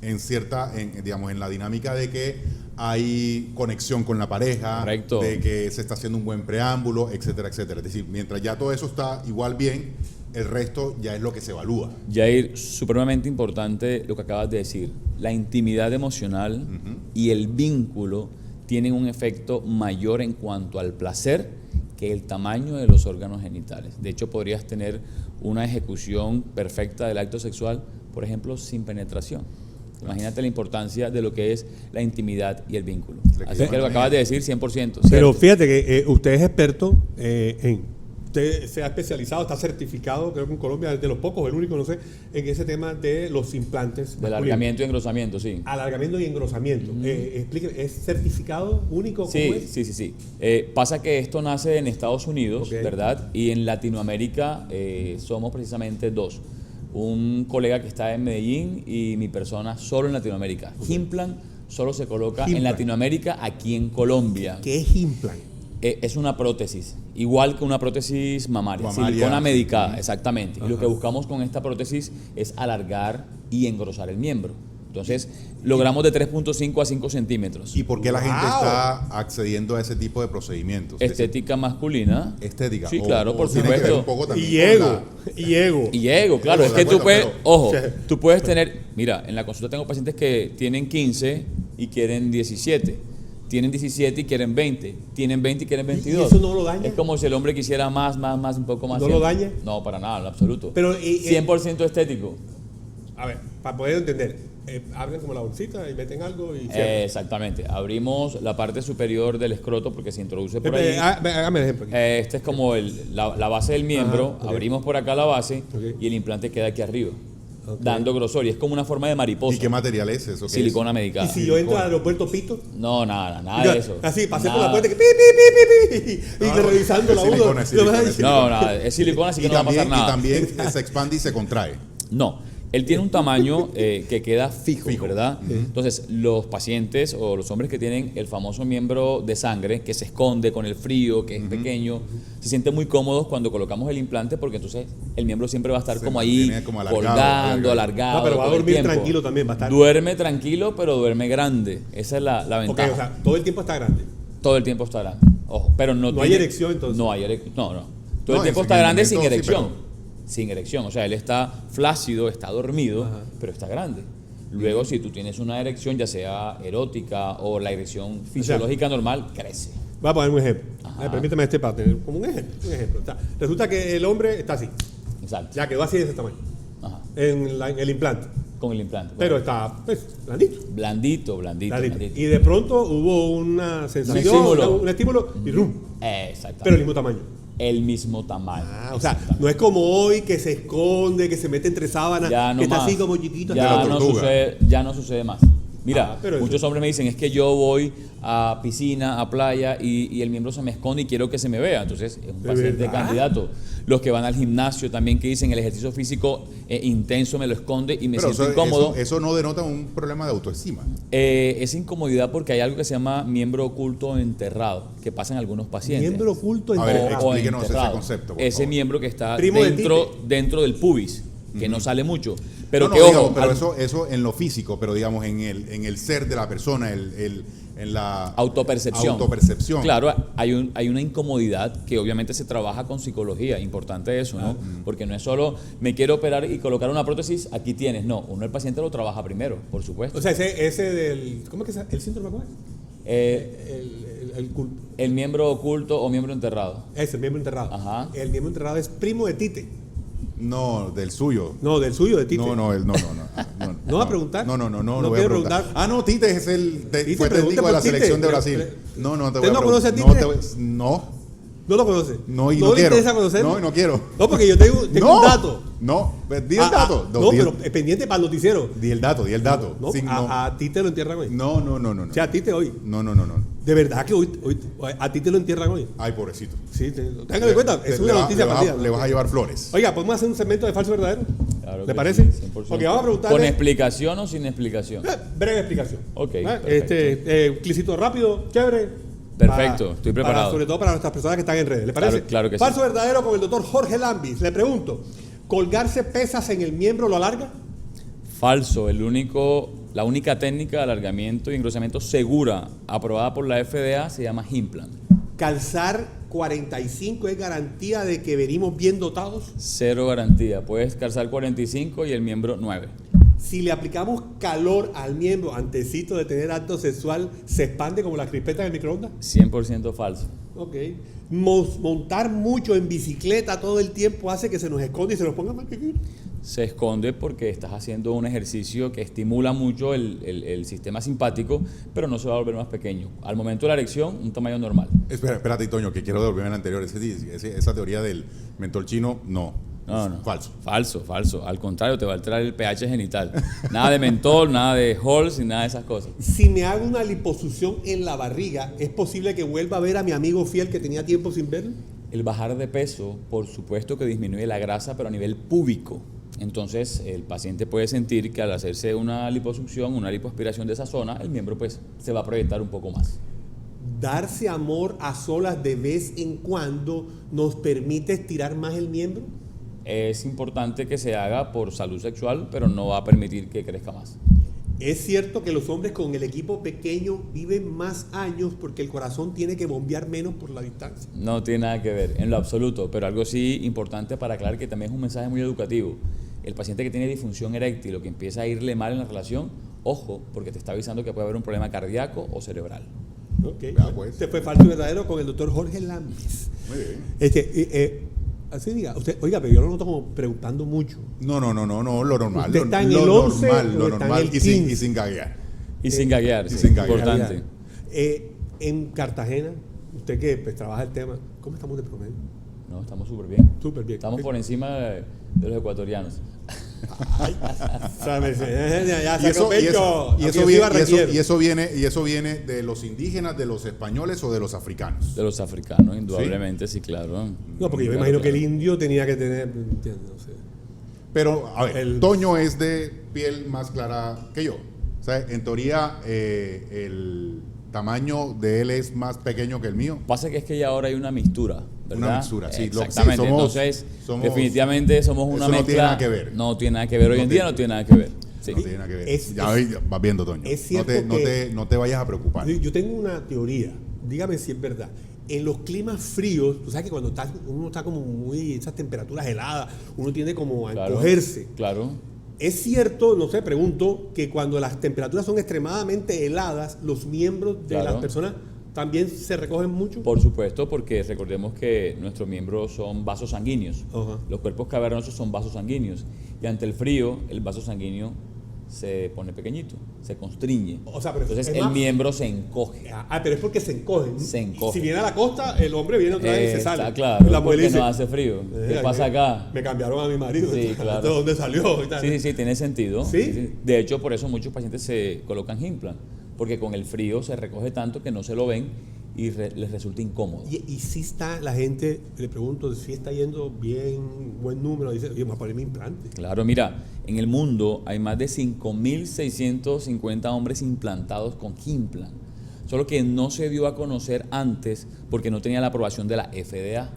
en la dinámica de que hay conexión con la pareja, Correcto. de que se está haciendo un buen preámbulo, etcétera, etcétera. Es decir, mientras ya todo eso está igual bien, el resto ya es lo que se evalúa. Jair, supremamente importante lo que acabas de decir. La intimidad emocional y el vínculo tienen un efecto mayor en cuanto al placer que el tamaño de los órganos genitales. De hecho, podrías tener una ejecución perfecta del acto sexual, por ejemplo, sin penetración. Imagínate la importancia de lo que es la intimidad y el vínculo. Así que lo que acabas de decir, 100%. Pero ¿cierto? fíjate que usted es experto usted se ha especializado, está certificado, creo que en Colombia es de los pocos, el único, no sé, en ese tema de los implantes. De alargamiento y engrosamiento, sí. Alargamiento y engrosamiento. Explíqueme, ¿es certificado único? ¿Cómo Sí, es? sí. Pasa que esto nace en Estados Unidos, Ok. ¿verdad? Y en Latinoamérica somos precisamente dos. Un colega que está en Medellín y mi persona solo en Latinoamérica. Himplant solo se coloca en Himplant. Latinoamérica, aquí en Colombia. ¿Qué es implant? Es una prótesis, igual que una prótesis mamaria, Mamaria, silicona sí. medicada, exactamente. Y lo Ajá. que buscamos con esta prótesis es alargar y engrosar el miembro. Entonces, logramos de 3.5 a 5 centímetros. ¿Y por qué la gente ¡Wow! está accediendo a ese tipo de procedimientos? Estética masculina. Estética. Sí, claro, por tiene que ver supuesto. un poco también Y con ego. la- Y ego. Y ego, claro, Ego, es que de tú acuerdo, puedes, pero- ojo, tú puedes tener, mira, en la consulta tengo pacientes que tienen 15 y quieren 17, tienen 17 y quieren 20, tienen 20 y quieren 22. eso no lo daña? Es como si el hombre quisiera más, un poco más. ¿No siempre. lo daña? No, para nada, en absoluto. Pero, 100% estético. A ver, para poder entender, abren como la bolsita y meten algo y cierran. Exactamente, abrimos la parte superior del escroto porque se introduce por ahí. Hágame el ejemplo aquí. Este es como la base del miembro, Ajá, ok. abrimos por acá la base Ok. y el implante queda aquí arriba, Ok. dando grosor y es como una forma de mariposa. ¿Y qué material es eso? ¿Qué Silicona ¿Y medicada. si yo entro al aeropuerto pito? No, nada Yo, de eso. Así, pasé por Nada. la puerta que pi, pi, pi, pi, pi, y No, revisando es la silicona, uva. es silicona, es No, nada, es silicona, así que Y no va a pasar nada. también se expande y se contrae. No, él tiene un tamaño que queda fijo, Fijo. ¿verdad? Entonces, los pacientes o los hombres que tienen el famoso miembro de sangre, que se esconde con el frío, que es pequeño, se sienten muy cómodos cuando colocamos el implante porque entonces el miembro siempre va a estar Se como ahí, mantiene como alargado, colgando, alargado. alargado. No, pero va a todo el dormir tiempo. tranquilo también, va a estar. Duerme tranquilo, pero duerme grande. Esa es la Ok, ventaja. o sea, todo el tiempo está grande. todo el tiempo está grande. Ojo, pero no hay erección entonces. No hay erección, no. Todo el No, tiempo en está el grande momento sin sí, erección. pero- Sin erección, o sea, él está flácido, está dormido, pero está grande. Luego, si tú tienes una erección, ya sea erótica o la erección fisiológica normal, crece. Voy a poner un ejemplo. Ajá. Permíteme para tener como un ejemplo. O sea, resulta que el hombre está así. Exacto. Ya quedó así de ese tamaño. Ajá. En el implante. Con el implante. Pero está pues, blandito. Blandito. Y de pronto hubo una sensación, un estímulo y ¡rum! Exactamente. Pero el mismo tamaño. El mismo tamaño. O sea, no es como hoy que se esconde, que se mete entre sábanas, Ya no que está más. así como chiquito. Ya la no tortuga. sucede más. Mira, pero muchos hombres me dicen, es que yo voy a piscina, a playa y el miembro se me esconde y quiero que se me vea. Entonces, es un ¿De paciente verdad? candidato. Los que van al gimnasio también que dicen el ejercicio físico intenso me lo esconde y me Pero siento incómodo. eso no denota un problema de autoestima. Es incomodidad porque hay algo que se llama miembro oculto enterrado, que pasa en algunos pacientes. Miembro oculto A ver, enterrado. explíquenos ese enterrado. concepto, por Ese favor. miembro que está Primo de dentro del pubis, que no sale mucho. Pero No, que no, ojo, digamos, pero eso en lo físico, pero digamos en el ser de la persona, en la autopercepción. Claro, hay una incomodidad que obviamente se trabaja con psicología, importante eso, ¿no? Porque no es solo me quiero operar y colocar una prótesis, aquí tienes, no, uno el paciente lo trabaja primero, por supuesto. O sea, ese del. ¿Cómo es que el síndrome cómo es? El miembro oculto o miembro enterrado. Ese, el miembro enterrado. Ajá. El miembro enterrado es primo de Tite. No, del suyo. No, del suyo, de Tite. No. ¿No va a preguntar? No ¿No voy a quiere preguntar. preguntar? No, Tite es Tite, fue pregunte técnico de por la Tite. selección de Pero- Brasil. pero- No te ¿Usted voy a no conoce a preguntar. Tite? No, ¿No lo conoce? no, y ¿No no le quiero. interesa conocerlo? No, y no quiero. No, porque yo tengo un dato. No, di el dato. No, pero es pendiente para el noticiero. Di el dato. No, Sí, a Tite lo entierran hoy. No. O sea, a Tite hoy. No. De verdad que hoy a Tite lo entierran hoy. Ay, pobrecito. Sí, téngame en cuenta. Es una noticia partida. Le vas a llevar flores. Oiga, ¿podemos hacer un segmento de falso verdadero? Claro ¿Le que parece? sí, 100%. Porque vamos a preguntarle. ¿Con explicación o sin explicación? Breve explicación. Ok, Un clicito rápido, chévere. Perfecto, estoy preparado. Sobre todo para nuestras personas que están en redes. ¿Le parece? Claro que sí. Falso verdadero con el doctor Jorge Lambis. Le pregunto, ¿colgarse pesas en el miembro lo alarga? Falso, la única técnica de alargamiento y engrosamiento segura aprobada por la FDA se llama implant. ¿Calzar 45 es garantía de que venimos bien dotados? Cero garantía, puedes calzar 45 y el miembro 9. Si le aplicamos calor al miembro antesito de tener acto sexual, ¿se expande como la crispeta en el microondas? 100% falso. Ok. Montar mucho en bicicleta todo el tiempo hace que se nos esconde y se nos ponga mal que Se esconde porque estás haciendo un ejercicio que estimula mucho el sistema simpático, pero no se va a volver más pequeño. Al momento de la erección, un tamaño normal. Espérate, Toño, que quiero devolverme al anterior. Esa teoría del mentol chino, no. No. Falso. Falso. Al contrario, te va a alterar el pH genital. Nada de mentol, nada de Halls y nada de esas cosas. Si me hago una liposucción en la barriga, ¿es posible que vuelva a ver a mi amigo fiel que tenía tiempo sin verlo? El bajar de peso, por supuesto que disminuye la grasa, pero a nivel púbico. Entonces, el paciente puede sentir que al hacerse una liposucción, una lipoaspiración de esa zona, el miembro pues se va a proyectar un poco más. ¿Darse amor a solas de vez en cuando nos permite estirar más el miembro? Es importante que se haga por salud sexual, pero no va a permitir que crezca más. ¿Es cierto que los hombres con el equipo pequeño viven más años porque el corazón tiene que bombear menos por la distancia? No tiene nada que ver, en lo absoluto, pero algo sí importante para aclarar que también es un mensaje muy educativo. El paciente que tiene disfunción eréctil o que empieza a irle mal en la relación, ojo, porque te está avisando que puede haber un problema cardíaco o cerebral. Ok. Pues. Este fue falso y verdadero con el doctor Jorge Lambis. Muy bien. Así diga, usted, oiga, pero yo lo noto como preguntando mucho. No, lo normal. ¿Usted está en lo el 11 normal, o lo está en normal el y 15? sin gaguear. Y sin gaguear, y sí, sin gaguear. importante. En Cartagena, usted que pues, trabaja el tema, ¿cómo estamos de promedio? No, estamos súper bien. Súper bien. Estamos por encima de los ecuatorianos. Y eso viene de los indígenas, de los españoles o de los africanos. De los africanos, indudablemente, sí, claro. No, porque yo me Claro, imagino que claro. el indio tenía que tener, ¿entiendes? No sé. Pero, a ver, Toño es de piel más clara que yo. O sea, en teoría, el tamaño de él es más pequeño que el mío. Pasa que es que ya ahora hay una mixtura, ¿verdad? Una mixtura, sí. Exactamente. Sí, Entonces, definitivamente somos una eso mezcla. no tiene nada que ver. No tiene nada que ver. Hoy en día no tiene nada que ver. Sí. No tiene nada que ver. Es- ya vas viendo, Toño. es cierto no que- te vayas a preocupar. Yo tengo una teoría dígame si es verdad. En los climas fríos, tú sabes que cuando uno está como muy, esas temperaturas heladas, uno tiende como a encogerse. Claro. Es cierto, no sé, pregunto, que cuando las temperaturas son extremadamente heladas, los miembros de las personas también se recogen mucho. Por supuesto, porque recordemos que nuestros miembros son vasos sanguíneos. Los cuerpos cavernosos son vasos sanguíneos. Y ante el frío, el vaso sanguíneo se pone pequeñito, se constriñe. O sea, pero entonces el miembro se encoge. Pero es porque se encogen. Se encoge. Si viene a la costa, el hombre viene otra vez y se sale. Está claro, la mujer porque dice, no hace frío. ¿Qué pasa acá? Me cambiaron a mi marido. Sí, claro. ¿De dónde salió? Y tal. Sí, tiene sentido. ¿Sí? De hecho, por eso muchos pacientes se colocan implant, porque con el frío se recoge tanto que no se lo ven y les resulta incómodo. Y si está la gente, le pregunto, si está yendo bien, buen número, dice, oye, vamos a ponerme implante. Claro, mira, en el mundo hay más de 5.650 hombres implantados con implant, solo que no se dio a conocer antes porque no tenía la aprobación de la FDA.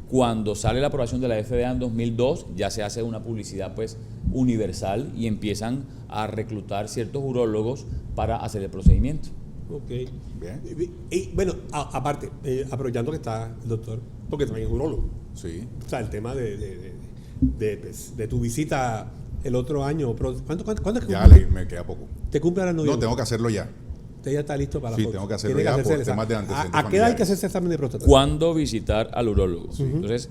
Cuando sale la aprobación de la FDA en 2002, ya se hace una publicidad pues universal y empiezan a reclutar ciertos urólogos para hacer el procedimiento. Ok. Bien. Y bueno, aparte, aprovechando que está el doctor, porque también es urólogo. Sí. O sea, el tema de tu visita el otro año. ¿Cuándo es que ya me queda poco. ¿Te cumple ahora en noviembre? No, tengo que hacerlo ya. ¿Usted ya está listo para la foto? Sí, tengo que hacerlo ya por temas de antecedentes ¿A qué edad hay que hacerse examen de próstata? ¿Cuándo visitar al urólogo? Entonces,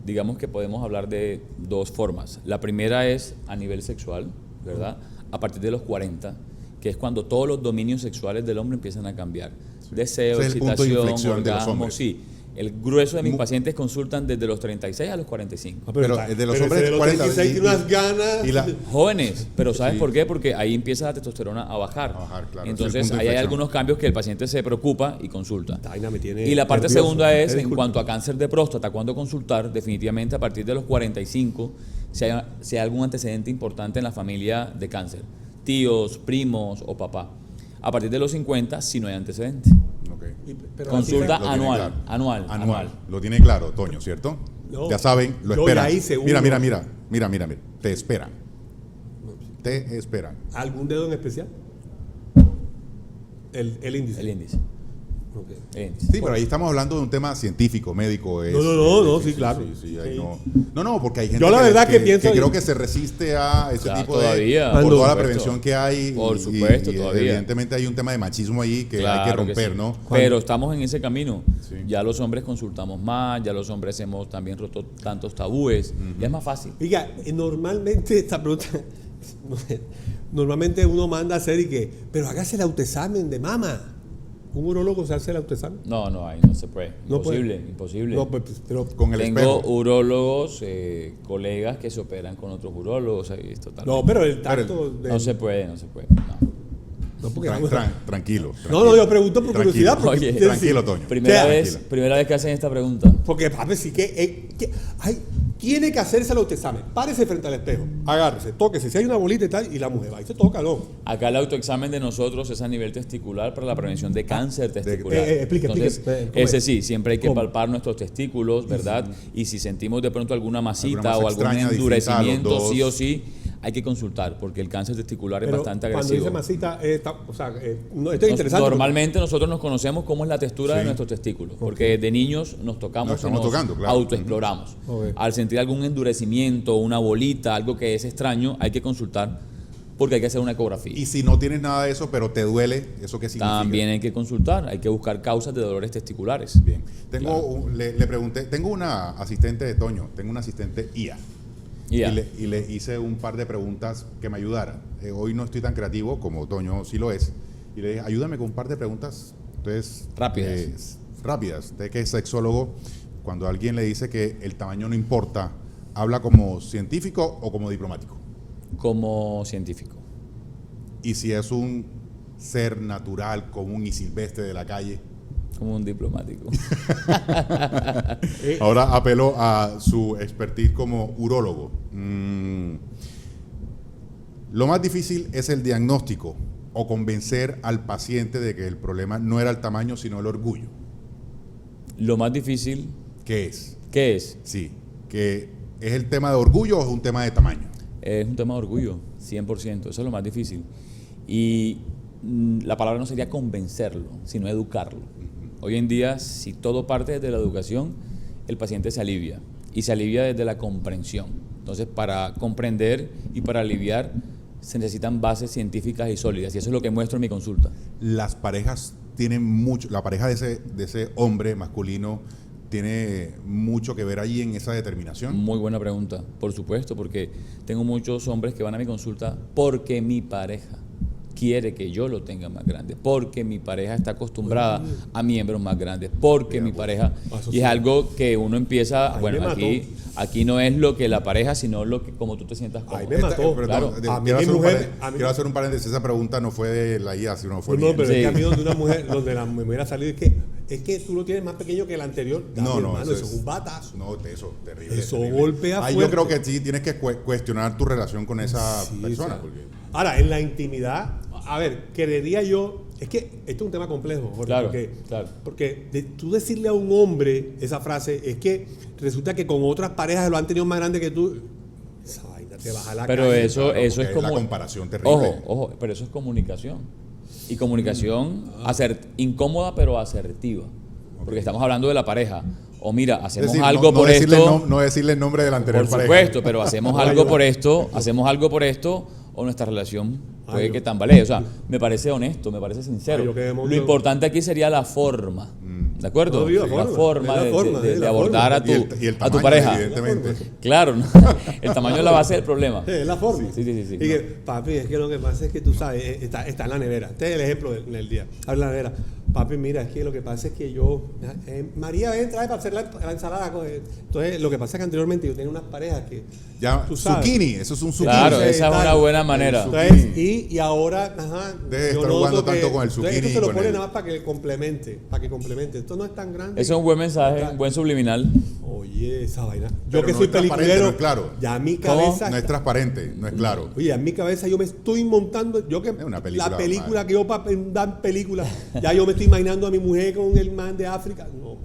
digamos que podemos hablar de dos formas. La primera es a nivel sexual, ¿verdad? A partir de los 40, que es cuando todos los dominios sexuales del hombre empiezan a cambiar. Deseo, ese es el punto de excitación, inflexión de los orgasmo, hombres. sí. El grueso de mis pacientes consultan desde los 36 a los 45. Pero de los hombres de los 36 tiene unas ganas. Jóvenes, pero ¿sabes por qué? Porque ahí empieza la testosterona a bajar. Claro, entonces ahí hay algunos cambios que el paciente se preocupa y consulta. Y la parte segunda es, en cuanto a cáncer de próstata, ¿cuándo consultar? Definitivamente a partir de los 45, si hay algún antecedente importante en la familia de cáncer, tíos, primos o papá. A partir de los 50, si no hay antecedente. Consulta anual. Lo tiene claro, Toño, ¿cierto? No, ya saben, lo esperan. Mira. Te esperan. ¿Algún dedo en especial? El índice. El índice. Okay. Sí, pero ahí estamos hablando de un tema científico, médico. Sí, claro. No, porque hay gente yo la verdad que pienso que creo que se resiste a ese tipo todavía, por toda la prevención que hay. Por supuesto, y todavía. Evidentemente hay un tema de machismo ahí que hay que romper, sí. ¿no? Pero estamos en ese camino. Sí. Ya los hombres consultamos más, ya los hombres hemos también roto tantos tabúes. Ya es más fácil. Oiga, normalmente esta pregunta, normalmente uno manda a hacer pero hágase el autoexamen de mama. ¿Un urólogo se hace el autoexamen? No se puede. Imposible. No, pero con el Tengo espejo. urólogos, colegas que se operan con otros urólogos. No, pero el tacto... No se puede. No, porque Tranquilo. No, yo pregunto por curiosidad. Oye, tranquilo, Toño. Primera vez que hacen esta pregunta. Porque, papi, sí tiene que hacerse el autoexamen. Párese frente al espejo, agárrese, tóquese. Si hay una bolita y tal, y la mujer va y se toca, ¿no? Acá el autoexamen de nosotros es a nivel testicular para la prevención de cáncer testicular. Explique. Ese sí, siempre hay que palpar nuestros testículos, ¿verdad? Y si sentimos de pronto alguna masita o algún endurecimiento, sí o sí, hay que consultar, porque el cáncer testicular es bastante agresivo. Cuando dice masita, esto es interesante. Normalmente nosotros nos conocemos cómo es la textura de nuestros testículos, porque de niños nos tocamos, autoexploramos. Al sentir algún endurecimiento, una bolita, algo que es extraño, hay que consultar, porque hay que hacer una ecografía. Y si no tienes nada de eso, pero te duele, ¿eso qué significa? También hay que consultar, hay que buscar causas de dolores testiculares. Bien. Le pregunté, tengo una asistente de Toño, tengo una asistente IA. Y le hice un par de preguntas que me ayudaran. Hoy no estoy tan creativo como Toño sí lo es. Y le dije, ayúdame con un par de preguntas. Entonces, rápidas. Usted que es sexólogo, cuando alguien le dice que el tamaño no importa, ¿habla como científico o como diplomático? Como científico. ¿Y si es un ser natural, común y silvestre de la calle? Como un diplomático. Ahora apelo a su expertise como urólogo. Lo más difícil es el diagnóstico o convencer al paciente de que el problema no era el tamaño, sino el orgullo. Lo más difícil... ¿Qué es? Sí, que ¿es el tema de orgullo o es un tema de tamaño? Es un tema de orgullo, 100%. Eso es lo más difícil. Y la palabra no sería convencerlo, sino educarlo. Hoy en día, si todo parte desde la educación, el paciente se alivia. Y se alivia desde la comprensión. Entonces, para comprender y para aliviar, se necesitan bases científicas y sólidas. Y eso es lo que muestro en mi consulta. Las parejas tienen mucho, la pareja de ese hombre masculino tiene mucho que ver ahí en esa determinación. Muy buena pregunta, por supuesto, porque tengo muchos hombres que van a mi consulta porque mi pareja quiere que yo lo tenga más grande, porque mi pareja está acostumbrada a miembros más grandes, porque mi pareja... Y es algo que uno empieza, bueno, aquí no es lo que la pareja, sino lo que como tú te sientas cómodo. Ahí me mató. Claro. Quiero hacer un paréntesis, esa pregunta no fue de la IA, sino fue mía. No, pero es que a mí donde la mujer ha salido es que tú lo tienes más pequeño que el anterior. No, hermano, eso es un batazo. No, eso, terrible. Eso terrible. golpea fuerte. Yo creo que sí tienes que cuestionar tu relación con esa persona. Ahora, en la intimidad, a ver, creería yo, es que esto es un tema complejo, Jorge, porque tú decirle a un hombre esa frase es que resulta que con otras parejas lo han tenido más grande que tú. Esa vaina te baja la Pero calle, eso es como... la comparación terrible. Ojo, pero eso es comunicación. Y comunicación incómoda pero asertiva. Porque estamos hablando de la pareja. O mira, hacemos algo por esto. No decirle el nombre de la anterior pareja. Por supuesto, pero hacemos algo por esto, o nuestra relación puede que tambalee. O sea, me parece honesto, me parece sincero. Lo importante aquí sería la forma. ¿De acuerdo? La forma de abordar a tu pareja. Evidentemente. Claro, ¿no? El tamaño es la base del problema. Es la forma. Sí. Y que, papi, es que lo que pasa es que tú sabes, está en la nevera. Este es el ejemplo del día. Abre la nevera. Papi, mira, es que lo que pasa es que yo... María, ven, trae para hacer la ensalada. Entonces, lo que pasa es que anteriormente yo tenía unas parejas que... Ya, tú sabes. zucchini, eso es un zucchini. Claro, esa es una buena manera. Entonces, y ahora, deje de estar jugando tanto con el zucchini. Esto se lo pone nada más para que complemente. Esto no es tan grande. Eso es un buen mensaje, un buen subliminal. Oye, esa vaina. Yo Yo que no soy es transparente, peliculero, no es claro. ya en mi cabeza... No es transparente, no es claro. Oye, en mi cabeza yo me estoy montando, yo que Es una película, la película madre. que yo para dar películas, ya yo me estoy imaginando a mi mujer con el man de África. No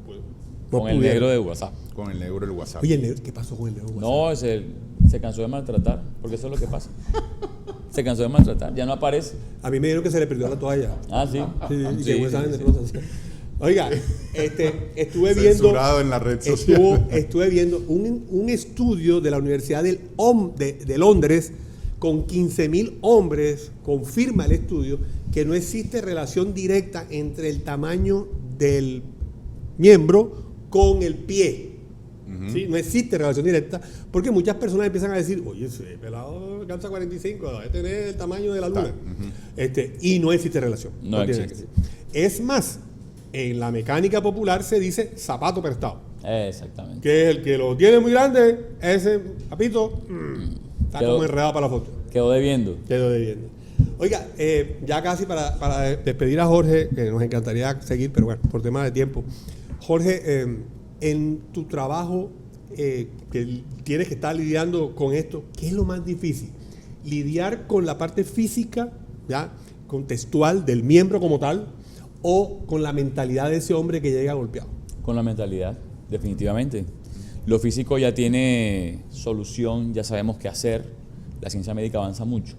puedo. No Con el pudiera. negro de WhatsApp. Con el negro del WhatsApp. Oye, el negro, ¿qué pasó con el negro? No, se cansó de maltratar, porque eso es lo que pasa. Se cansó de maltratar, ya no aparece. A mí me dijeron que se le perdió la toalla. Ah, sí. Y Sí, que sí, saben de sí. cosas. Oiga, estuve viendo... Censurado en la red social. Estuve viendo un estudio de la Universidad de Londres con 15.000 hombres, confirma el estudio que no existe relación directa entre el tamaño del miembro con el pie. ¿Sí? No existe relación directa porque muchas personas empiezan a decir, oye, ese pelado calza 45, debe tener el tamaño de la luna. Y no existe relación. No tiene existe. que ser. Es más, en la mecánica popular se dice zapato prestado. Exactamente. Que el que lo tiene muy grande, ese papito, está como enredado para la foto. Quedó debiendo. Quedó debiendo. Oiga, ya casi para despedir a Jorge, que nos encantaría seguir, pero bueno, por tema de tiempo. Jorge, en tu trabajo que tienes que estar lidiando con esto, ¿qué es lo más difícil? ¿Lidiar con la parte física, ya, contextual del miembro como tal, o con la mentalidad de ese hombre que llega golpeado? Con la mentalidad, definitivamente. Lo físico ya tiene solución, ya sabemos qué hacer, la ciencia médica avanza mucho,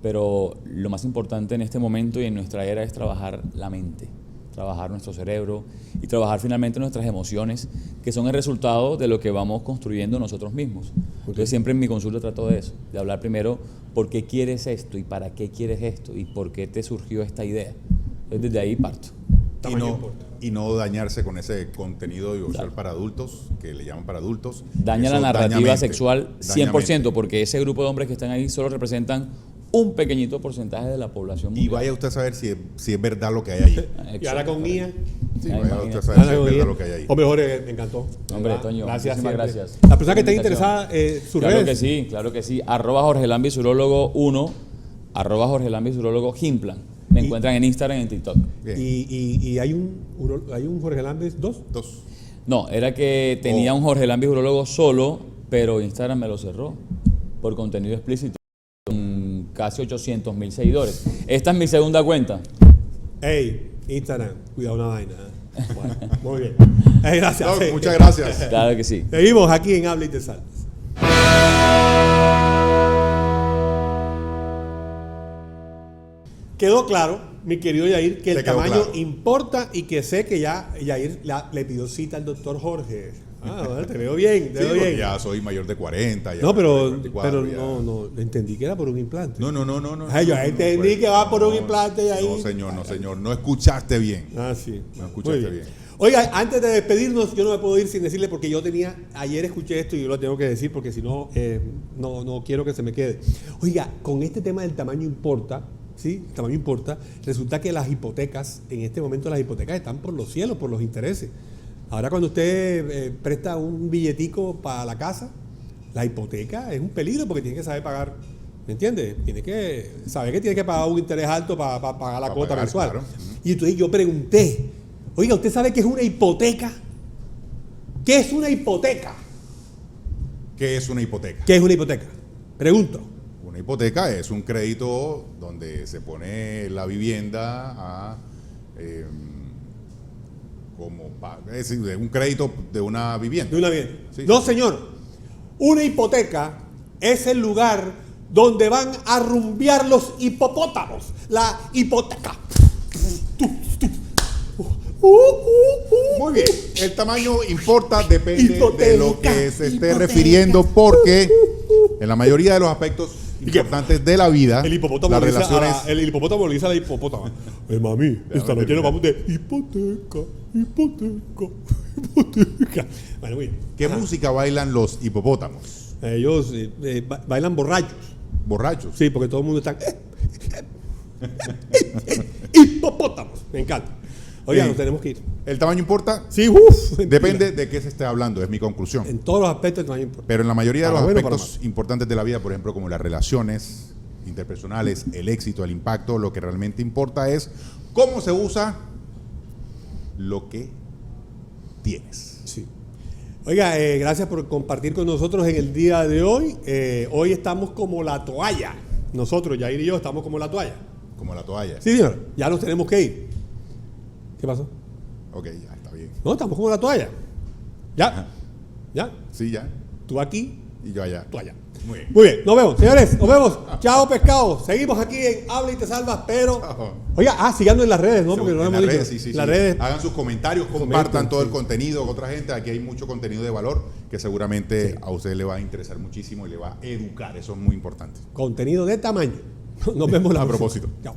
pero lo más importante en este momento y en nuestra era es trabajar la mente, trabajar nuestro cerebro y trabajar finalmente nuestras emociones, que son el resultado de lo que vamos construyendo nosotros mismos. Entonces siempre en mi consulta trato de eso, de hablar primero por qué quieres esto y para qué quieres esto y por qué te surgió esta idea. Entonces desde ahí parto. Y no dañarse con ese contenido audiovisual para adultos, que le llaman para adultos. Daña Eso la narrativa mente, sexual daña 100%, mente. porque ese grupo de hombres que están ahí solo representan un pequeñito porcentaje de la población Y mundial. vaya usted a saber si es verdad lo que hay ahí. Y ahora con Mía. Sí, Ay, vaya usted a imagínate. saber si es verdad lo que hay ahí. Hombre, Jorge, me encantó. Hombre, Toño, gracias. muchísimas siempre. gracias. La persona que esté Invitación. interesada, sus Claro redes. que sí. @Jorge Lambis Urólogo 1, @Jorge Lambis Urólogo Gimplan. Me encuentran en Instagram y en TikTok. Bien. Y hay un Jorge Lambes 2. 2. No, era que tenía un Jorge Lambis Urólogo solo, pero Instagram me lo cerró por contenido explícito. Con casi 800,000 seguidores. Esta es mi segunda cuenta. Ey, Instagram, cuidado una vaina. Bueno, muy bien. Gracias. No, muchas gracias. Claro que sí. Seguimos aquí en Habla y Te Salvas. Quedó claro, mi querido Yair, que el tamaño claro. importa y que sé que ya Yair le pidió cita al doctor Jorge. Bueno, te veo bien, te veo bien. Ya soy mayor de 40. Ya No, pero 44, ya. no, entendí que era por un implante. No. Ay, yo entendí que va por un implante Yair. No, señor, no escuchaste bien. Ah, sí. No escuchaste bien. Oiga, antes de despedirnos, yo no me puedo ir sin decirle porque ayer escuché esto y yo lo tengo que decir porque si no, no quiero que se me quede. Oiga, con este tema del tamaño importa, ¿sí? El tamaño importa. Resulta que las hipotecas, en este momento las hipotecas están por los cielos, por los intereses. Ahora cuando usted presta un billetico para la casa, la hipoteca es un peligro porque tiene que saber pagar, ¿me entiende? Tiene que saber que tiene que pagar un interés alto para pagar la cuota mensual. Claro. Y entonces yo pregunté, oiga, ¿usted sabe qué es una hipoteca? ¿Qué es una hipoteca? ¿Qué es una hipoteca? ¿Qué es una hipoteca? Pregunto. Una hipoteca es un crédito donde se pone la vivienda a es decir, un crédito de una vivienda. De una vivienda. Sí. No, señor. Una hipoteca es el lugar donde van a rumbear los hipopótamos. La hipoteca. Muy bien. El tamaño importa, depende Hipoteca, de lo que se esté hipoteca. refiriendo, porque en la mayoría de los aspectos importantes de la vida, El hipopótamo las le dice relaciones. el hipopótamo le dice a la hipopótama. Mami, esta noche nos vamos de hipoteca. Bueno, muy bien. ¿Qué música bailan los hipopótamos? Ellos bailan borrachos. Borrachos. Sí, porque todo el mundo está. Hipopótamos. Me encanta. Oiga, nos tenemos que ir. ¿El tamaño importa? Sí, Depende de qué se esté hablando, es mi conclusión. En todos los aspectos el tamaño importa. Pero en la mayoría de los Para bueno, para aspectos importantes de la vida, por ejemplo, como las relaciones interpersonales, el éxito, el impacto, lo que realmente importa es cómo se usa lo que tienes. Sí. Oiga, gracias por compartir con nosotros en el día de hoy. Hoy estamos como la toalla. Nosotros, Yair y yo, estamos como la toalla. Como la toalla. Sí, señor. Ya nos tenemos que ir. ¿Qué pasó? Ok, ya está bien. No, estamos como la toalla. Ya. Ajá. Ya. Sí, ya. Tú aquí, Y yo allá. tú allá. Muy bien. Muy bien, nos vemos, señores, nos vemos. Chao, pescado. Seguimos aquí en Habla y Te Salvas, pero. Chao. Oiga, síganos en las redes, ¿no? Porque no En hemos las dicho. redes, sí. Las redes. Hagan sus comentarios, Comenten, compartan todo sí. el contenido con otra gente. Aquí hay mucho contenido de valor que seguramente a usted le va a interesar muchísimo y le va a educar. Eso es muy importante. Contenido de tamaño. Nos vemos la A próxima. propósito. Chao.